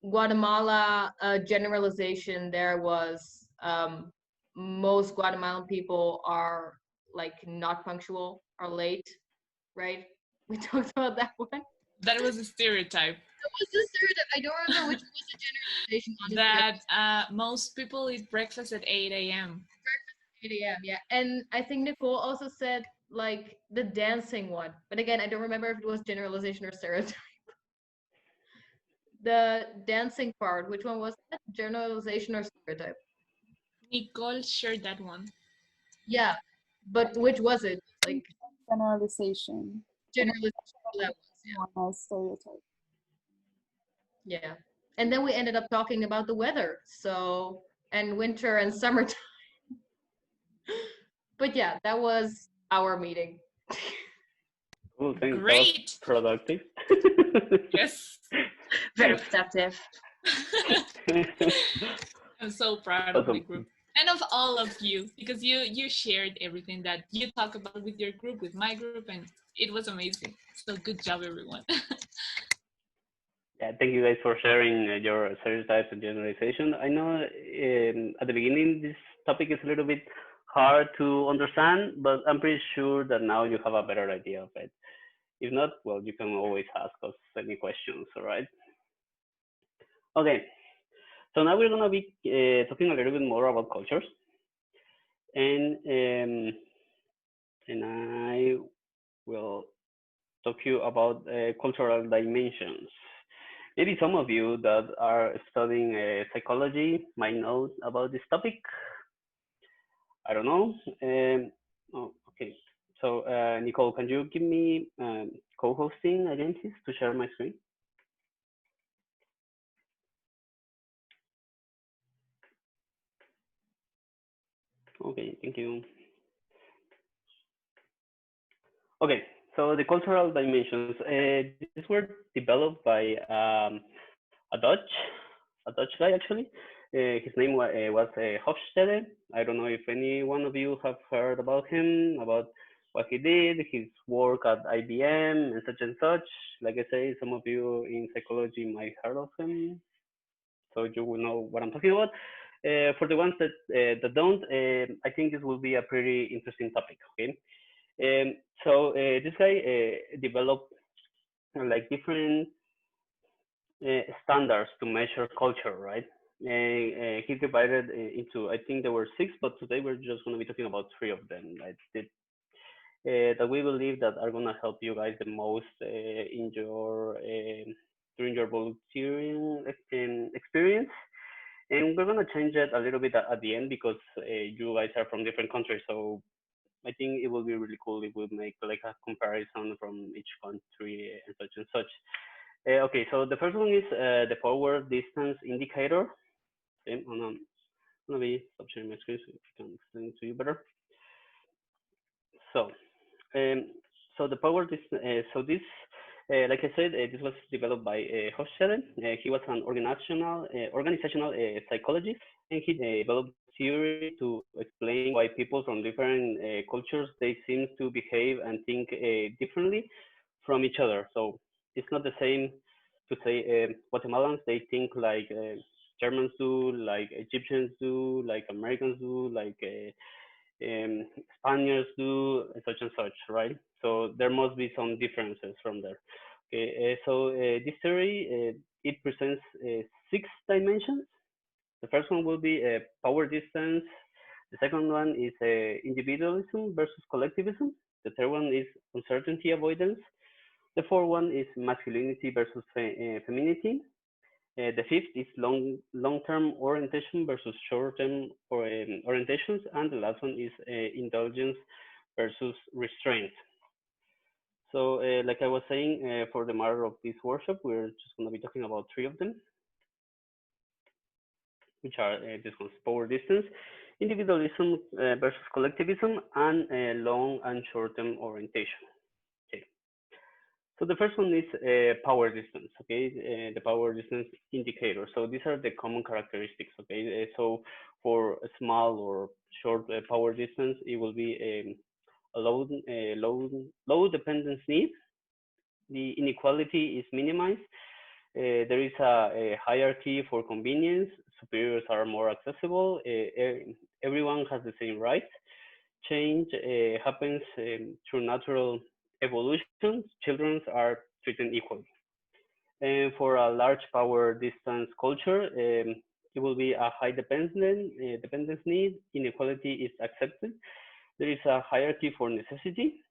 Guatemala, generalization there was most Guatemalan people are like not punctual, are late, right? We talked about that one. That was a stereotype. That was the stereotype. I don't remember which was the generalization. Honestly. That most people eat breakfast at 8 a.m. Breakfast at 8 a.m. Yeah, and I think Nicole also said like the dancing one, but again, I don't remember if it was generalization or stereotype. The dancing part, which one was that? Generalization or stereotype? Nicole shared that one. Yeah, but which was it? Like generalization. Generalization. That was, yeah. Stereotype. Yeah, and then we ended up talking about the weather, so and winter and summertime. But yeah, that was our meeting. Cool, thanks. Great. Productive. Yes. Very productive. I'm so proud of my Awesome. group and of all of you, because you shared everything that you talk about with your group, with my group, and it was amazing. So good job, everyone. Yeah, thank you guys for sharing your stereotypes and generalization. I know at the beginning this topic is a little bit hard to understand, but I'm pretty sure that now you have a better idea of it. If not, well, you can always ask us any questions, all right? Okay, so now we're gonna be talking a little bit more about cultures, and I will talk to you about cultural dimensions. Maybe some of you that are studying psychology might know about this topic. I don't know. Oh, okay. So, Nicole, can you give me co-hosting again, please, to share my screen? Okay, thank you. Okay, so the cultural dimensions. These were developed by a Dutch guy actually. His name was Hofstede. I don't know if any one of you have heard about him, about what he did, his work at IBM and such and such. Like I say, some of you in psychology might heard of him, so you will know what I'm talking about. For the ones that don't, I think this will be a pretty interesting topic. Okay, so this guy developed like different standards to measure culture, right? He divided into, I think there were six, but today we're just going to be talking about three of them, right? That we believe that are going to help you guys the most in your during your volunteering experience. And we're going to change it a little bit at the end because you guys are from different countries, so I think it will be really cool if we make like a comparison from each country and such and such. Okay, so the first one is the power distance indicator. Okay, I'm gonna be stop sharing my screen so I can explain it to you better. So, so the power distance. So this, like I said, this was developed by Hofstede. He was an organizational psychologist, and he developed theory to explain why people from different cultures they seem to behave and think differently from each other. So it's not the same to say Guatemalans they think like Germans do, like Egyptians do, like Americans do, like Spaniards do, such and such, right? So there must be some differences from there. Okay, so this theory it presents six dimensions. The first one will be power distance. The second one is individualism versus collectivism. The third one is uncertainty avoidance. The fourth one is masculinity versus femininity. The fifth is long-term orientation versus short-term orientations, and the last one is indulgence versus restraint. So, like I was saying, for the matter of this workshop, we're just going to be talking about three of them, which are this one's power distance, individualism versus collectivism, and long and short-term orientation. Okay. So the first one is power distance, okay, the power distance indicator. So these are the common characteristics, okay. So for a small or short power distance, it will be a low dependence need. The inequality is minimized. There is a hierarchy for convenience. Superiors are more accessible. Everyone has the same rights. Change happens through natural evolution. Children are treated equally. And for a large power distance culture, it will be a high dependence need. Inequality is accepted. There is a hierarchy for necessity.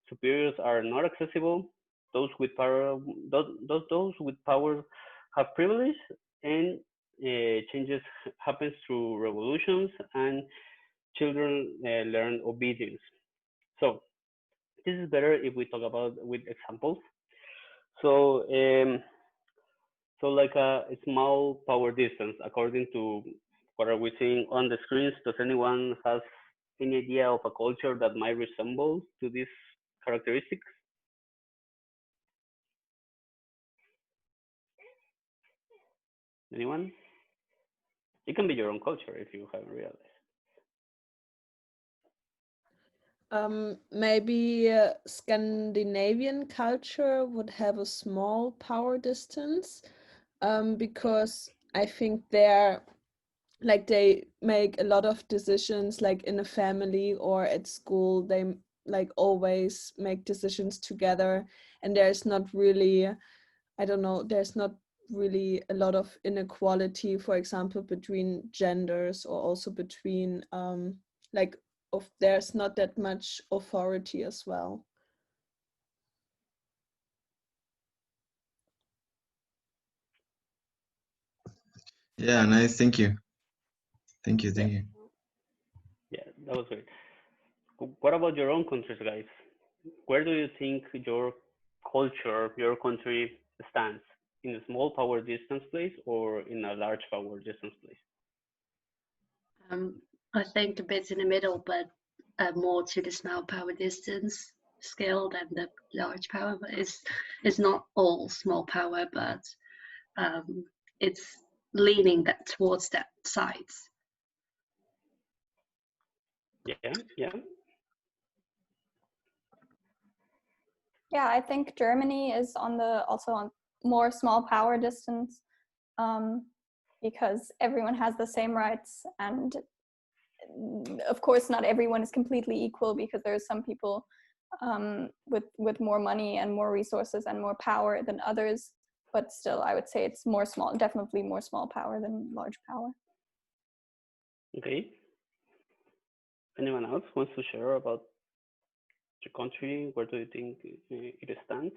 Superiors are not accessible. Those with power, those with power have privilege, and changes happens through revolutions, and children learn obedience. So this is better if we talk about with examples. So so like a small power distance, according to what are we seeing on the screens, does anyone has any idea of a culture that might resemble to this characteristics? Anyone? It can be your own culture if you haven't realized. Maybe Scandinavian culture would have a small power distance, because I think they're like they make a lot of decisions like in a family or at school. They like always make decisions together, and there's not really, I don't know, there's not really a lot of inequality, for example, between genders or also between like there's not that much authority as well. Yeah, nice. Thank you. Thank you. Thank you. Yeah, that was great. What about your own countries, guys? Where do you think your culture, your country stands? In a small power distance place or in a large power distance place? I think a bit in the middle, but more to the small power distance scale than the large power. But it's not all small power, but it's leaning that towards that side. Yeah, yeah. Yeah, I think Germany is also on more small power distance, because everyone has the same rights, and of course not everyone is completely equal, because there are some people with more money and more resources and more power than others, but still I would say it's definitely more small power than large power. Okay. Anyone else wants to share about your country? Where do you think it stands?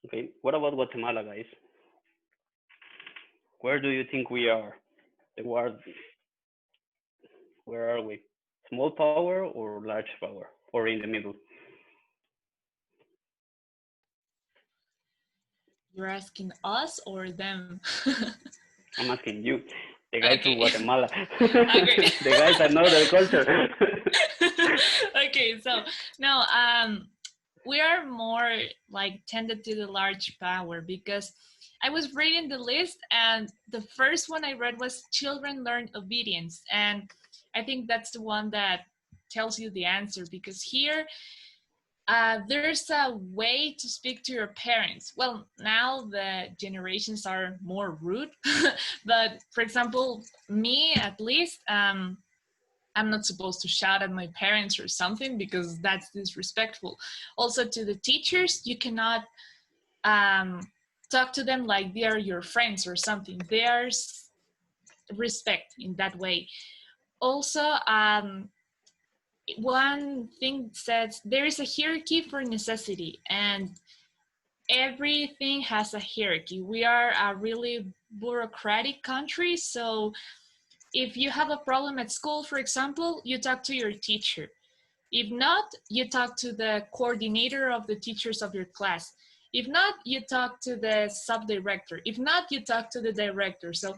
Okay, what about Guatemala, guys? Where do you think we are? The world, where are we? Small power or large power, or in the middle? You're asking us or them? I'm asking you, the guys from Okay. Guatemala, Okay. the guys that know their culture. Okay, so no, we are more like tended to the large power, because I was reading the list and the first one I read was children learn obedience, and I think that's the one that tells you the answer, because here there's a way to speak to your parents. Well, now the generations are more rude, but for example, me at least, I'm not supposed to shout at my parents or something, because that's disrespectful. Also, to the teachers, you cannot talk to them like they are your friends or something. There's respect in that way. Also, one thing says there is a hierarchy for necessity, and everything has a hierarchy. We are a really bureaucratic country, so if you have a problem at school, for example, you talk to your teacher. If not, you talk to the coordinator of the teachers of your class. If not, you talk to the sub-director. If not, you talk to the director. So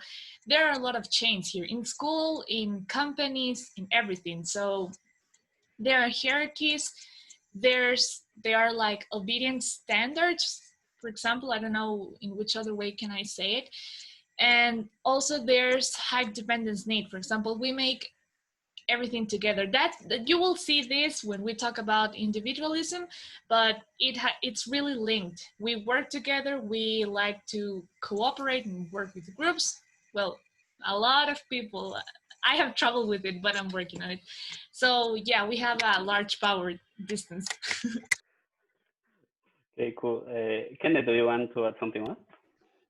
there are a lot of chains here in school, in companies, in everything. So there are hierarchies. There are like obedience standards. For example, I don't know in which other way can I say it. And also there's high dependence need. For example, we make everything together. That you will see this when we talk about individualism, but it's really linked. We work together. We like to cooperate and work with groups. Well, a lot of people. I have trouble with it, but I'm working on it. So yeah, we have a large power distance. Okay, cool. Kenneth, do you want to add something else?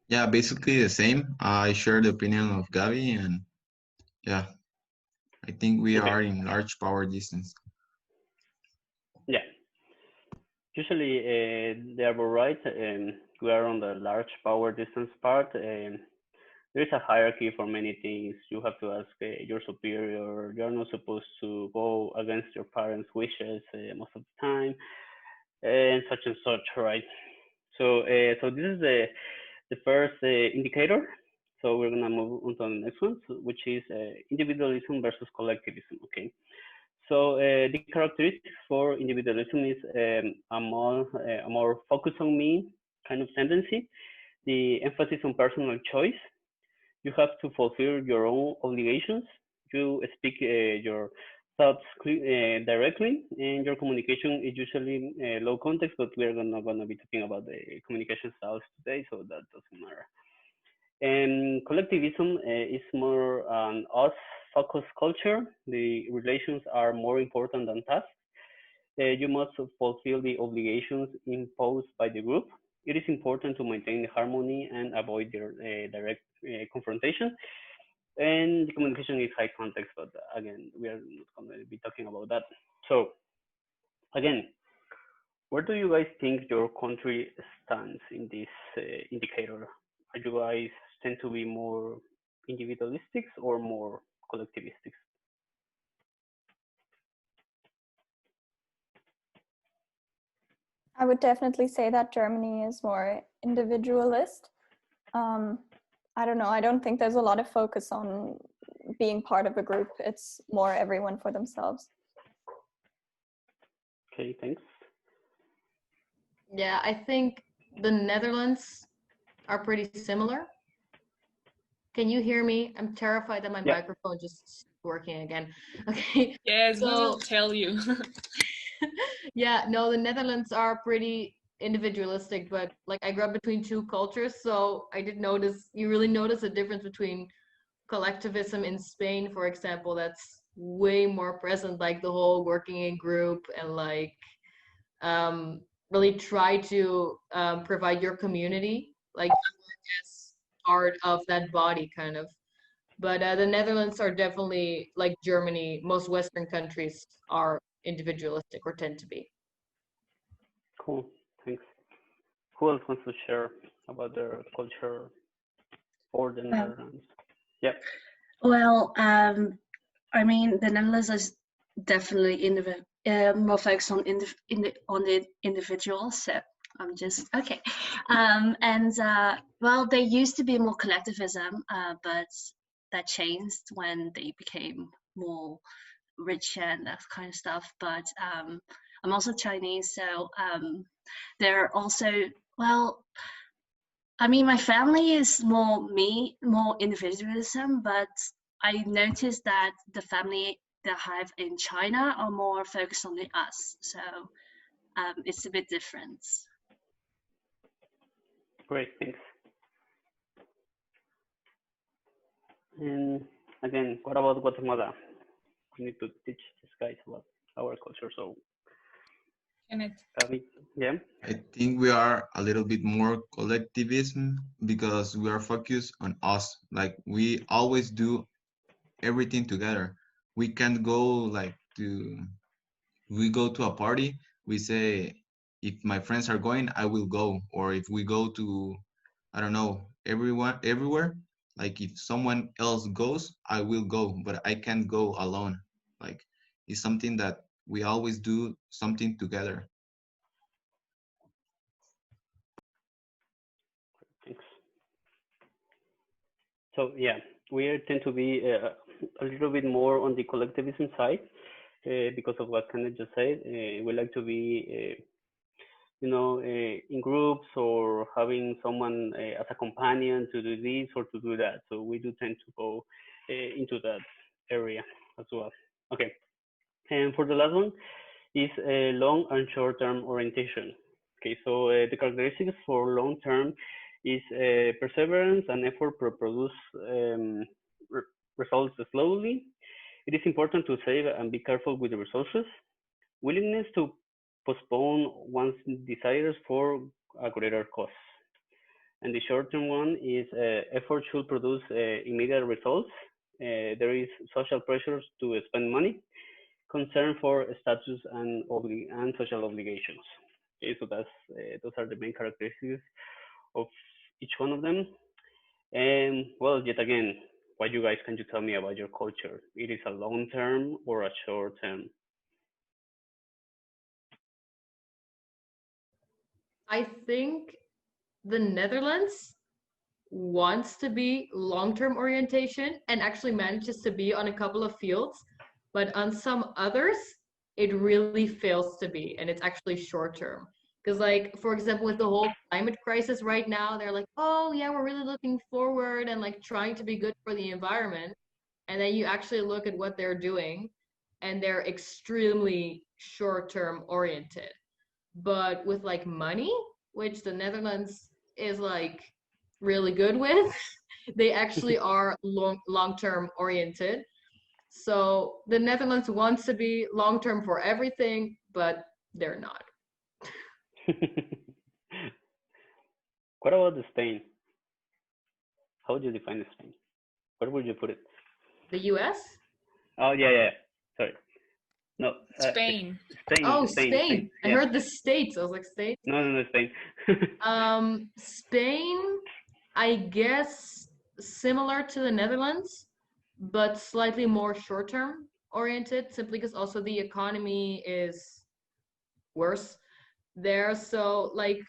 Yeah, basically the same. I share the opinion of Gabi, and yeah, I think we are in large power distance. Yeah. Usually, they are right. We are on the large power distance part. There is a hierarchy for many things. You have to ask your superior. You're not supposed to go against your parents' wishes most of the time, and such, right? So, so this is the first indicator So we're gonna move on to the next one, which is individualism versus collectivism. Okay. So the characteristics for individualism is a more focus on me kind of tendency. The emphasis on personal choice. You have to fulfill your own obligations. You speak your thoughts directly, and your communication is usually low context. But we're not gonna be talking about the communication styles today, so that doesn't matter. And collectivism is more an us-focused culture. The relations are more important than tasks. You must fulfill the obligations imposed by the group. It is important to maintain the harmony and avoid direct confrontation. And the communication is high context, but again, we are not going to be talking about that. So, again, where do you guys think your country stands in this indicator? Are you guys tend to be more individualistic or more collectivistic? I would definitely say that Germany is more individualist. I don't know. I don't think there's a lot of focus on being part of a group. It's more everyone for themselves. Okay, thanks. Yeah, I think the Netherlands are pretty similar. Can you hear me? I'm terrified that my microphone just working again. Okay. Yes, we will tell you. Yeah, no, the Netherlands are pretty individualistic, but like I grew up between two cultures, so I did notice, you really notice a difference between collectivism in Spain, for example, that's way more present, like the whole working in group and like really try to provide your community, like as part of that body kind of. But the Netherlands are definitely like Germany, most Western countries are individualistic or tend to be. Cool, thanks. Who else wants to share about their culture or the Netherlands? Yep. Well, I mean, the Netherlands is definitely more focused on the individual. So I'm just okay. Well, they used to be more collectivism, but that changed when they became more rich and that kind of stuff. But I'm also Chinese, so they're also, well, I mean, my family is more individualism, but I noticed that the family that I have in China are more focused on the us. So it's a bit different. Great, thanks. And again, what about Guatemala? We need to teach these guys about our culture. So, yeah. I think we are a little bit more collectivism because we are focused on us. Like we always do everything together. We can't go like we go to a party, we say, if my friends are going, I will go. Or if we go to, I don't know, everywhere, like if someone else goes, I will go, but I can't go alone. Like it's something that we always do something together. Thanks. So yeah, we tend to be a little bit more on the collectivism side because of what Kenneth just said. We like to be, in groups or having someone as a companion to do this or to do that. So we do tend to go into that area as well. Okay, and for the last one is long and short-term orientation. Okay, so the characteristics for long-term is perseverance and effort to produce results slowly. It is important to save and be careful with the resources. Willingness to postpone one's desires for a greater cause. And the short-term one is effort should produce immediate results. There is social pressures to spend money, concern for status and social obligations. Okay, so that's those are the main characteristics of each one of them. And well, yet again, what you guys can you tell me about your culture? It is a long term or a short term? I think the Netherlands wants to be long-term orientation and actually manages to be on a couple of fields, but on some others, it really fails to be, and it's actually short-term. Because, like, for example, with the whole climate crisis right now, they're like, oh, yeah, we're really looking forward and like trying to be good for the environment. And then you actually look at what they're doing, and they're extremely short-term oriented. But with like money, which the Netherlands is like really good with, they actually are long-term oriented. So the Netherlands wants to be long-term for everything, but they're not. What about the Spain? How would you define Spain? Where would you put it? The US? Oh, yeah. Sorry. No. Spain. Spain. Oh, Spain. I Yeah. heard the States. I was like, States? No, Spain. Spain, I guess similar to the Netherlands, but slightly more short-term oriented, simply because also the economy is worse there. So like,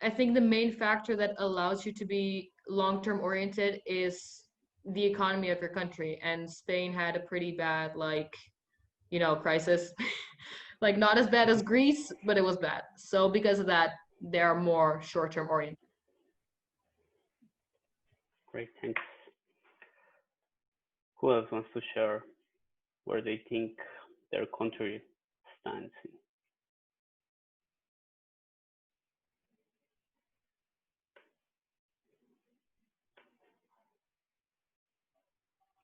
I think the main factor that allows you to be long-term oriented is the economy of your country. And Spain had a pretty bad, like, you know, crisis. Like not as bad as Greece, but it was bad. So because of that, they're more short-term oriented. Great, thanks. Who else wants to share where they think their country stands in?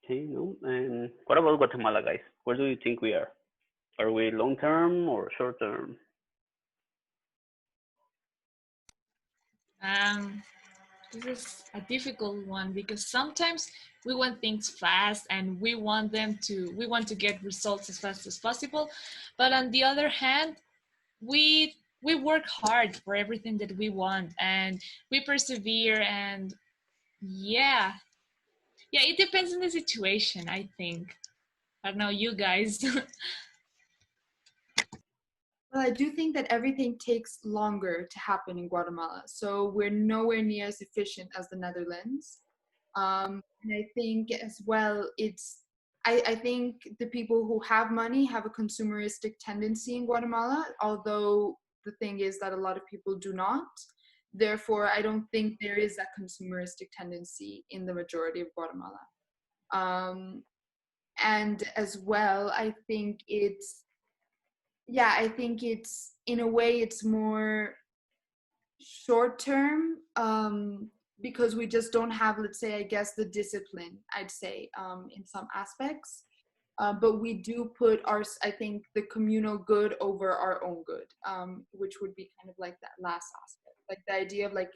Okay, no. And what about Guatemala, guys? Where do you think we are? Are we long term or short term? This is a difficult one because sometimes we want things fast and we want to get results as fast as possible. But on the other hand, we work hard for everything that we want and we persevere, and yeah, it depends on the situation, I think. I don't know, you guys. Well, I do think that everything takes longer to happen in Guatemala. So we're nowhere near as efficient as the Netherlands. And I think as well, I think the people who have money have a consumeristic tendency in Guatemala, although the thing is that a lot of people do not. Therefore, I don't think there is that consumeristic tendency in the majority of Guatemala. And as well, I think it's in a way it's more short term, because we just don't have, let's say, I guess, the discipline, I'd say, in some aspects. But we do put I think, the communal good over our own good, which would be kind of like that last aspect, like the idea of like,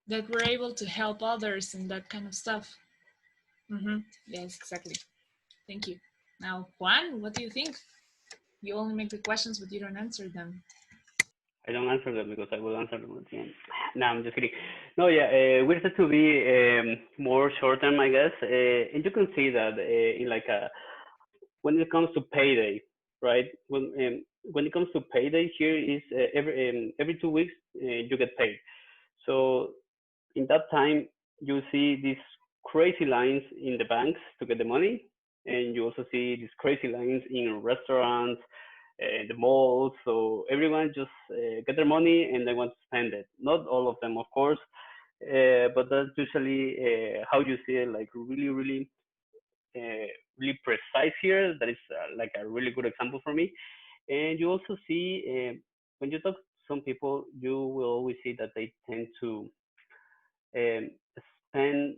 that we're able to help others and that kind of stuff. Yes, exactly. Thank you. Now, Juan, what do you think? You only make the questions, but you don't answer them. I don't answer them because I will answer them at the end. No, I'm just kidding. No, yeah, we have to be more short term, I guess. And you can see that in like when it comes to payday, right? When it comes to payday, here is every 2 weeks you get paid. So in that time, you see these crazy lines in the banks to get the money, and you also see these crazy lines in restaurants, the malls. So everyone just get their money and they want to spend it. Not all of them, of course, but that's usually how you see it, like really precise here. That is like a really good example for me. And you also see when you talk to some people, you will always see that they tend to spend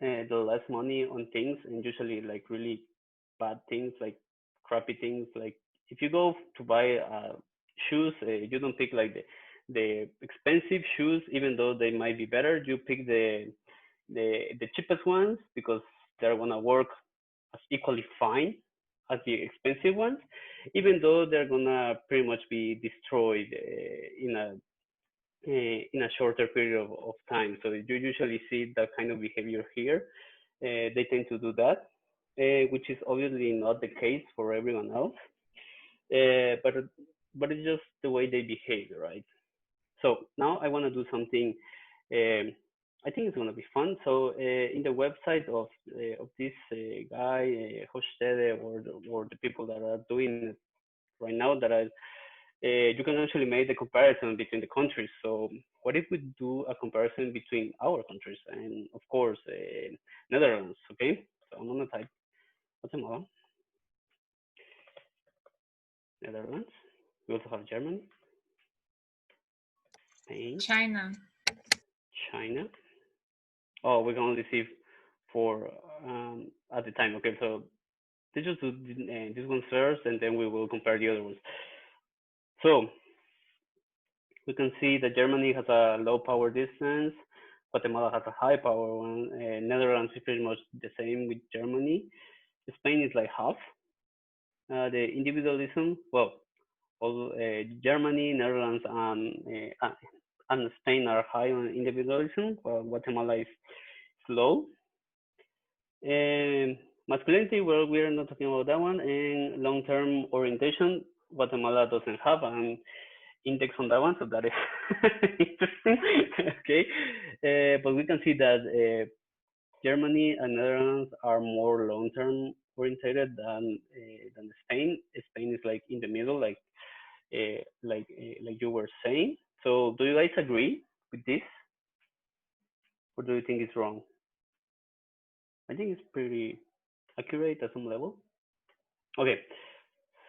the less money on things, and usually like really bad things, like crappy things. Like if you go to buy shoes, you don't pick like the expensive shoes, even though they might be better. You pick the cheapest ones because they're gonna work as equally fine as the expensive ones, even though they're gonna pretty much be destroyed in a shorter period of time. So you usually see that kind of behavior here. They tend to do that, which is obviously not the case for everyone else. But it's just the way they behave, right? So now I want to do something I think it's gonna be fun. So in the website of this guy, Hofstede, or the people that are doing it right now, that are you can actually make the comparison between the countries. So what if we do a comparison between our countries and of course Netherlands? Okay, so I'm gonna type Guatemala, Netherlands. We also have Germany, Spain, China. China. Oh, we can only see for at the time. Okay, so let's just do this one first, and then we will compare the other ones. So we can see that Germany has a low power distance. Guatemala has a high power one. Netherlands is pretty much the same with Germany. Spain is like half. The individualism, well, all, Germany, Netherlands, and Spain are high on individualism, while Guatemala is low. Masculinity, well, we're not talking about that one. And long-term orientation, Guatemala doesn't have an index on that one, so that is interesting. Okay, but we can see that Germany and Netherlands are more long-term orientated than Spain. Spain is like in the middle, like you were saying. So, do you guys agree with this, or do you think it's wrong? I think it's pretty accurate at some level. Okay,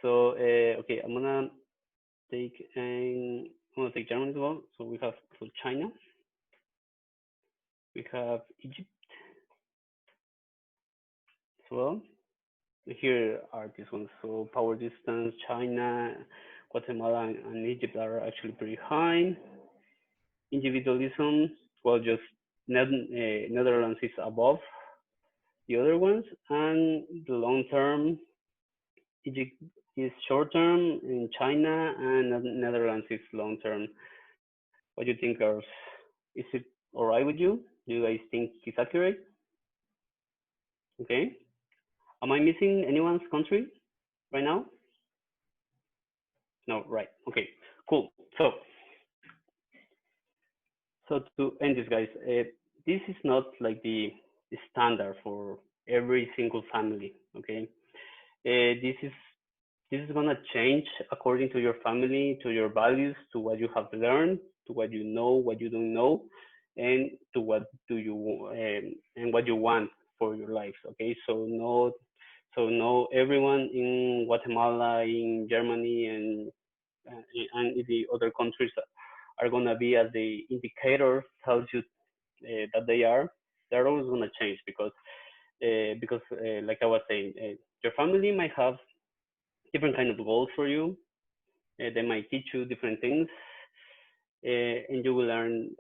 so okay, I'm gonna take Germany as well. So we have China, we have Egypt as well. Here are these ones. So power distance, China, Guatemala, and Egypt are actually pretty high. Individualism, well, just Netherlands is above the other ones, and the long term, Egypt is short term in China, and Netherlands is long term. What do you think, girls? Is it all right with you? Do you guys think it's accurate? Okay. Am I missing anyone's country right now? No, right. Okay, cool. So to end this, guys, this is not like the standard for every single family. Okay, this is gonna change according to your family, to your values, to what you have learned, to what you know, what you don't know, and to what do you and what you want for your lives. Okay, so no everyone in Guatemala, in Germany, and in the other countries are gonna be as the indicator tells you that they are. They're always gonna change because like I was saying, your family might have different kind of goals for you. They might teach you different things, and you will learn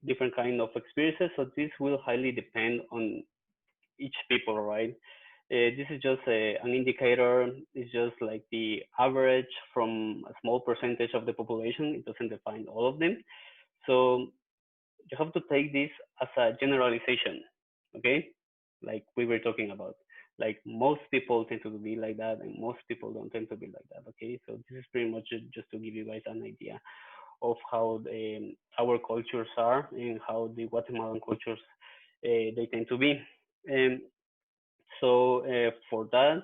different kind of experiences. So this will highly depend on each people, right? This is just an indicator. It's just like the average from a small percentage of the population. It doesn't define all of them. So you have to take this as a generalization, okay? Like we were talking about. Like most people tend to be like that, and most people don't tend to be like that, okay? So this is pretty much just to give you guys an idea of how our cultures are and how the Guatemalan cultures they tend to be. So for that,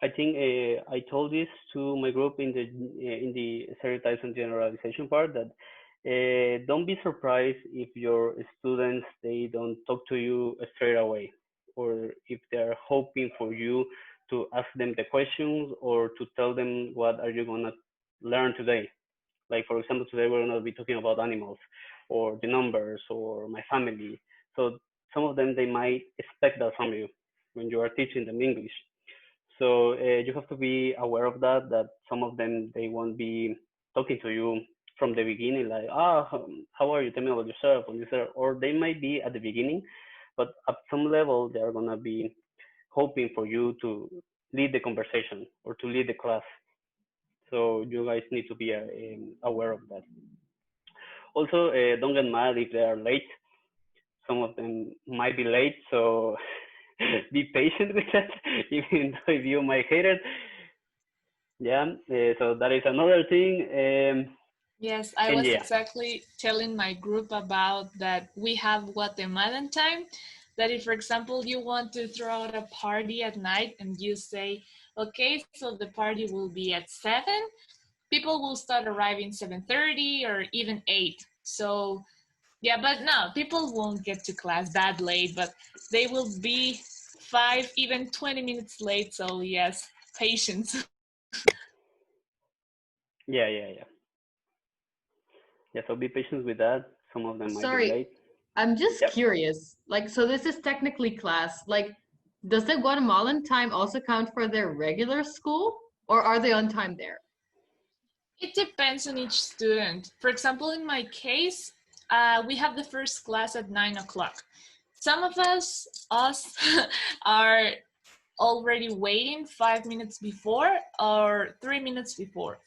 I think I told this to my group in the stereotypes and generalization part, that don't be surprised if your students they don't talk to you straight away, or if they're hoping for you to ask them the questions or to tell them what are you gonna learn today. Like for example, today we're gonna be talking about animals or the numbers or my family. So some of them they might expect that from you when you are teaching them English. So you have to be aware of that. That some of them they won't be talking to you from the beginning, like how are you? Tell me about yourself, or they might be at the beginning, but at some level they are gonna be hoping for you to lead the conversation or to lead the class. So you guys need to be aware of that. Also, don't get mad if they are late. Some of them might be late, so be patient with that, even though if you might hate it. Yeah, so that is another thing. Yes, I And was yeah, exactly telling my group about that. We have Guatemalan time. That if, for example, you want to throw out a party at night and you say, okay, so the party will be at 7, people will start arriving 7:30 or even 8. So yeah, but no, people won't get to class that late, but they will be 5, even 20 minutes late. So yes, patience. yeah. Yeah, so be patient with that. Some of them might be Sorry, late. I'm just Yep. curious. Like, so this is technically class. Like, does the Guatemalan time also count for their regular school, or are they on time there? It depends on each student. For example, in my case, we have the first class at 9 o'clock. Some of us are already waiting 5 minutes before or 3 minutes before.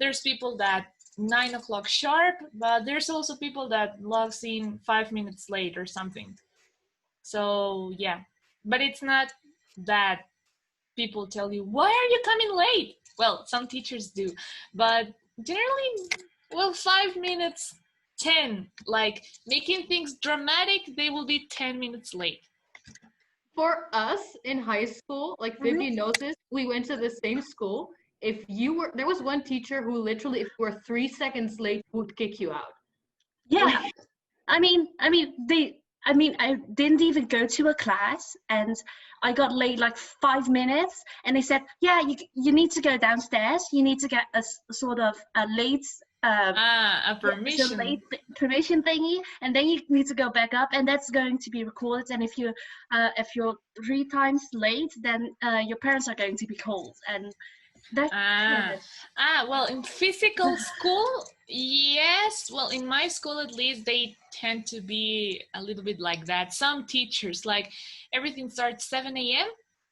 There's people that 9 o'clock sharp, but there's also people that logs in 5 minutes late or something. So yeah, but it's not that people tell you, why are you coming late? Well, some teachers do, but generally, well, 5 minutes, 10, like making things dramatic, they will be 10 minutes late. For us in high school, like Vivian knows this, we went to the same school. If you were, there was one teacher who literally, if you were 3 seconds late, would kick you out. Yeah, I mean, I didn't even go to a class, and I got late like 5 minutes, and they said, yeah, you need to go downstairs. You need to get a sort of a late a so permission. late permission thingy, and then you need to go back up, and that's going to be recorded. And if you're 3 times late, then your parents are going to be called, and that's Well, in physical school, yes. Well, in my school, at least, they tend to be a little bit like that. Some teachers, like, everything starts 7 a.m.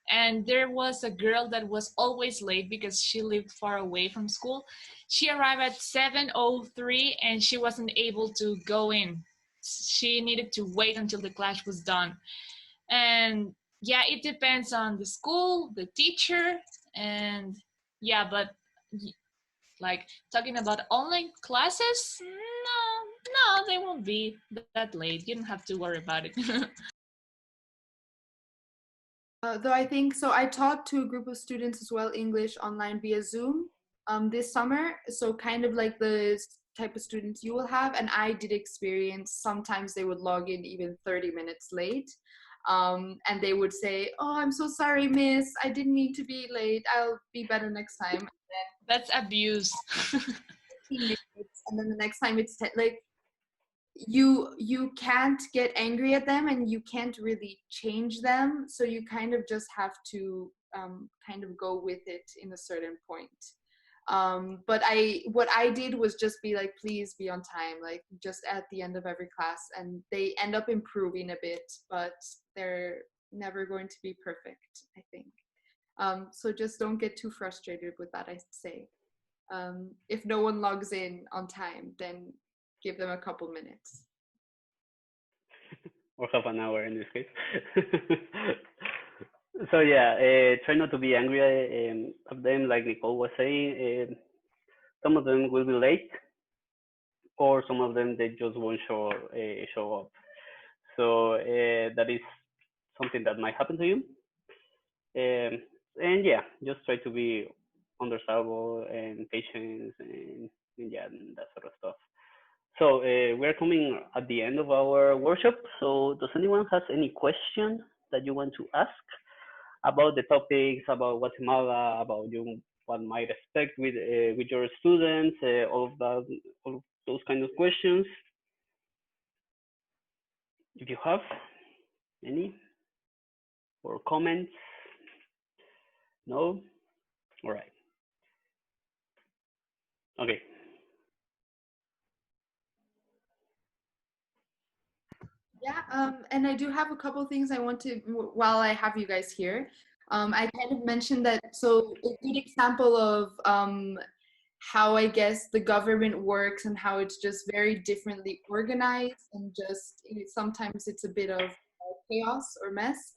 And there was a girl that was always late because she lived far away from school. She arrived at 7:03 and she wasn't able to go in. She needed to wait until the class was done. And yeah, it depends on the school, the teacher, and yeah, but like talking about online classes, no, they won't be that late. You don't have to worry about it. Though I think so, I taught to a group of students as well English online via Zoom this summer. So kind of like the type of students you will have, and I did experience sometimes they would log in even 30 minutes late. And they would say, oh, I'm so sorry, miss, I didn't mean to be late, I'll be better next time. That's abuse. 15 minutes, and then the next time it's like you can't get angry at them and you can't really change them, so you kind of just have to kind of go with it in a certain point. But what I did was just be like, please be on time, like just at the end of every class, and they end up improving a bit, but they're never going to be perfect, I think. So just don't get too frustrated with that, I'd say. If no one logs in on time, then give them a couple minutes. Or half an hour in this case. So yeah, try not to be angry at them, like Nicole was saying. Some of them will be late, or some of them they just won't show up. So that is something that might happen to you. And yeah, just try to be understandable and patient and yeah, and that sort of stuff. So we're coming at the end of our workshop. So does anyone has any question that you want to ask about the topics, about Guatemala, about you, what might expect with your students, all of those kind of questions? If you have any or comments, no? All right. Okay. Yeah, and I do have a couple things I want to, while I have you guys here. I kind of mentioned that, so a good example of how I guess the government works and how it's just very differently organized, and just sometimes it's a bit of chaos or mess.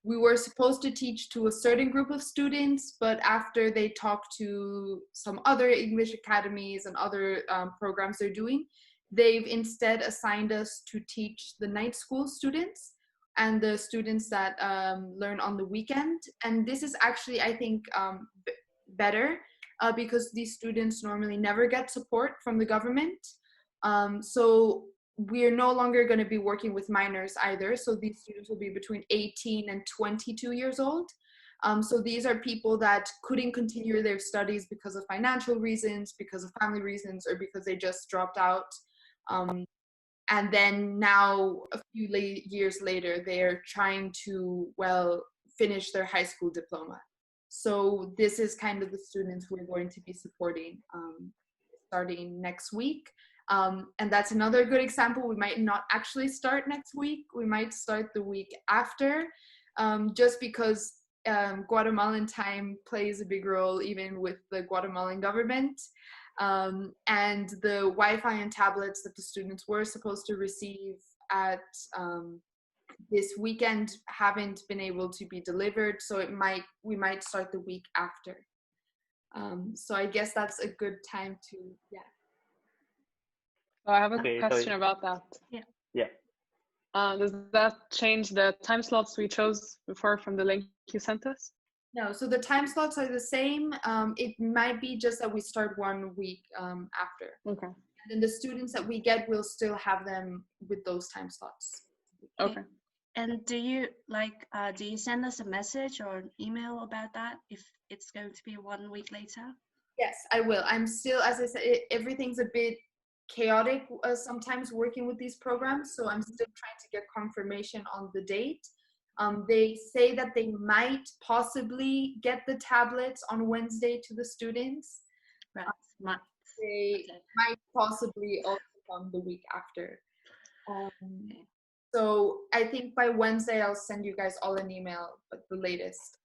we were supposed to teach to a certain group of students, but after they talked to some other English academies and other programs they're doing, they've instead assigned us to teach the night school students and the students that learn on the weekend. And this is actually, I think, better because these students normally never get support from the government. So we're no longer going to be working with minors either. So these students will be between 18 and 22 years old. So these are people that couldn't continue their studies because of financial reasons, because of family reasons, or because they just dropped out. And then now, a few years later, they're trying to, well, finish their high school diploma. So this is kind of the students we're going to be supporting starting next week. And that's another good example. We might not actually start next week. We might start the week after, just because Guatemalan time plays a big role even with the Guatemalan government. And the Wi-Fi and tablets that the students were supposed to receive at this weekend haven't been able to be delivered. So we might start the week after. So I guess that's a good time to, yeah. So I have a question about that. Yeah. Does that change the time slots we chose before from the link you sent us? No, so the time slots are the same. It might be just that we start 1 week after. Okay. And then the students that we get will still have them with those time slots. Okay. And do you send us a message or an email about that if it's going to be 1 week later? Yes, I will. I'm still, as I said, everything's a bit chaotic sometimes working with these programs, so I'm still trying to get confirmation on the date. They say that they might possibly get the tablets on Wednesday to the students. Right. They might possibly also come the week after. So I think by Wednesday I'll send you guys all an email, but the latest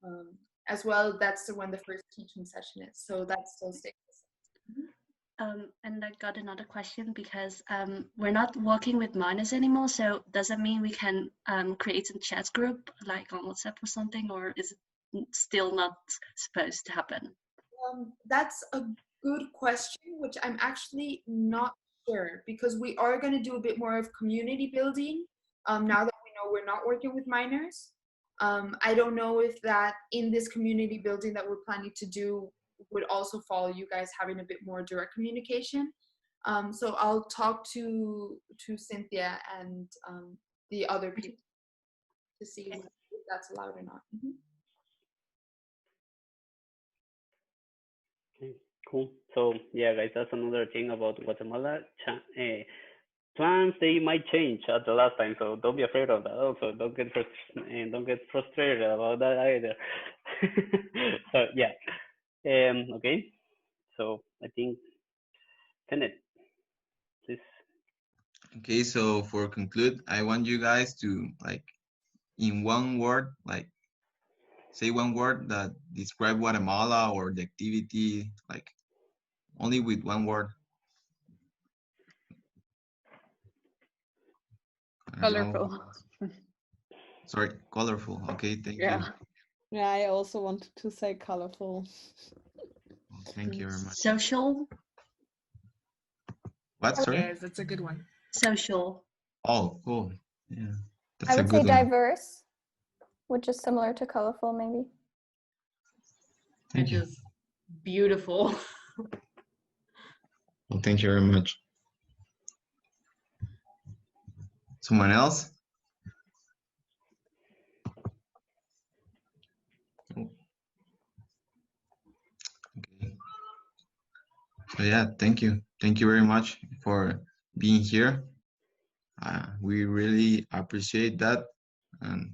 as well. That's when the first teaching session is. So that's still staying. And I got another question because we're not working with minors anymore. So does that mean we can create a chat group like on WhatsApp or something, or is it still not supposed to happen? That's a good question, which I'm actually not sure, because we are going to do a bit more of community building now that we know we're not working with minors. I don't know if that in this community building that we're planning to do would also follow you guys having a bit more direct communication. So I'll talk to Cynthia and the other people to see if that's allowed or not. Mm-hmm. Okay, cool. So yeah, guys, that's another thing about Guatemala. Plans, they might change at the last time, so don't be afraid of that. Also, don't get frustrated about that either. So yeah. Okay, so I think Kenneth, please. Okay, so for conclude, I want you guys to, like, in one word, like, say one word that describe Guatemala or the activity, like, only with one word. Colorful. Sorry, colorful. Okay, thank you. Yeah, I also wanted to say colorful. Thank you very much. Social. What, sorry? Yes, that's a good one. Social. Oh, cool. Yeah, that's I a would say good one. diverse, which is similar to colorful, maybe. Thank you. Just beautiful. Well, thank you very much. Someone else? Okay. So yeah, thank you. Thank you very much for being here. We really appreciate that. And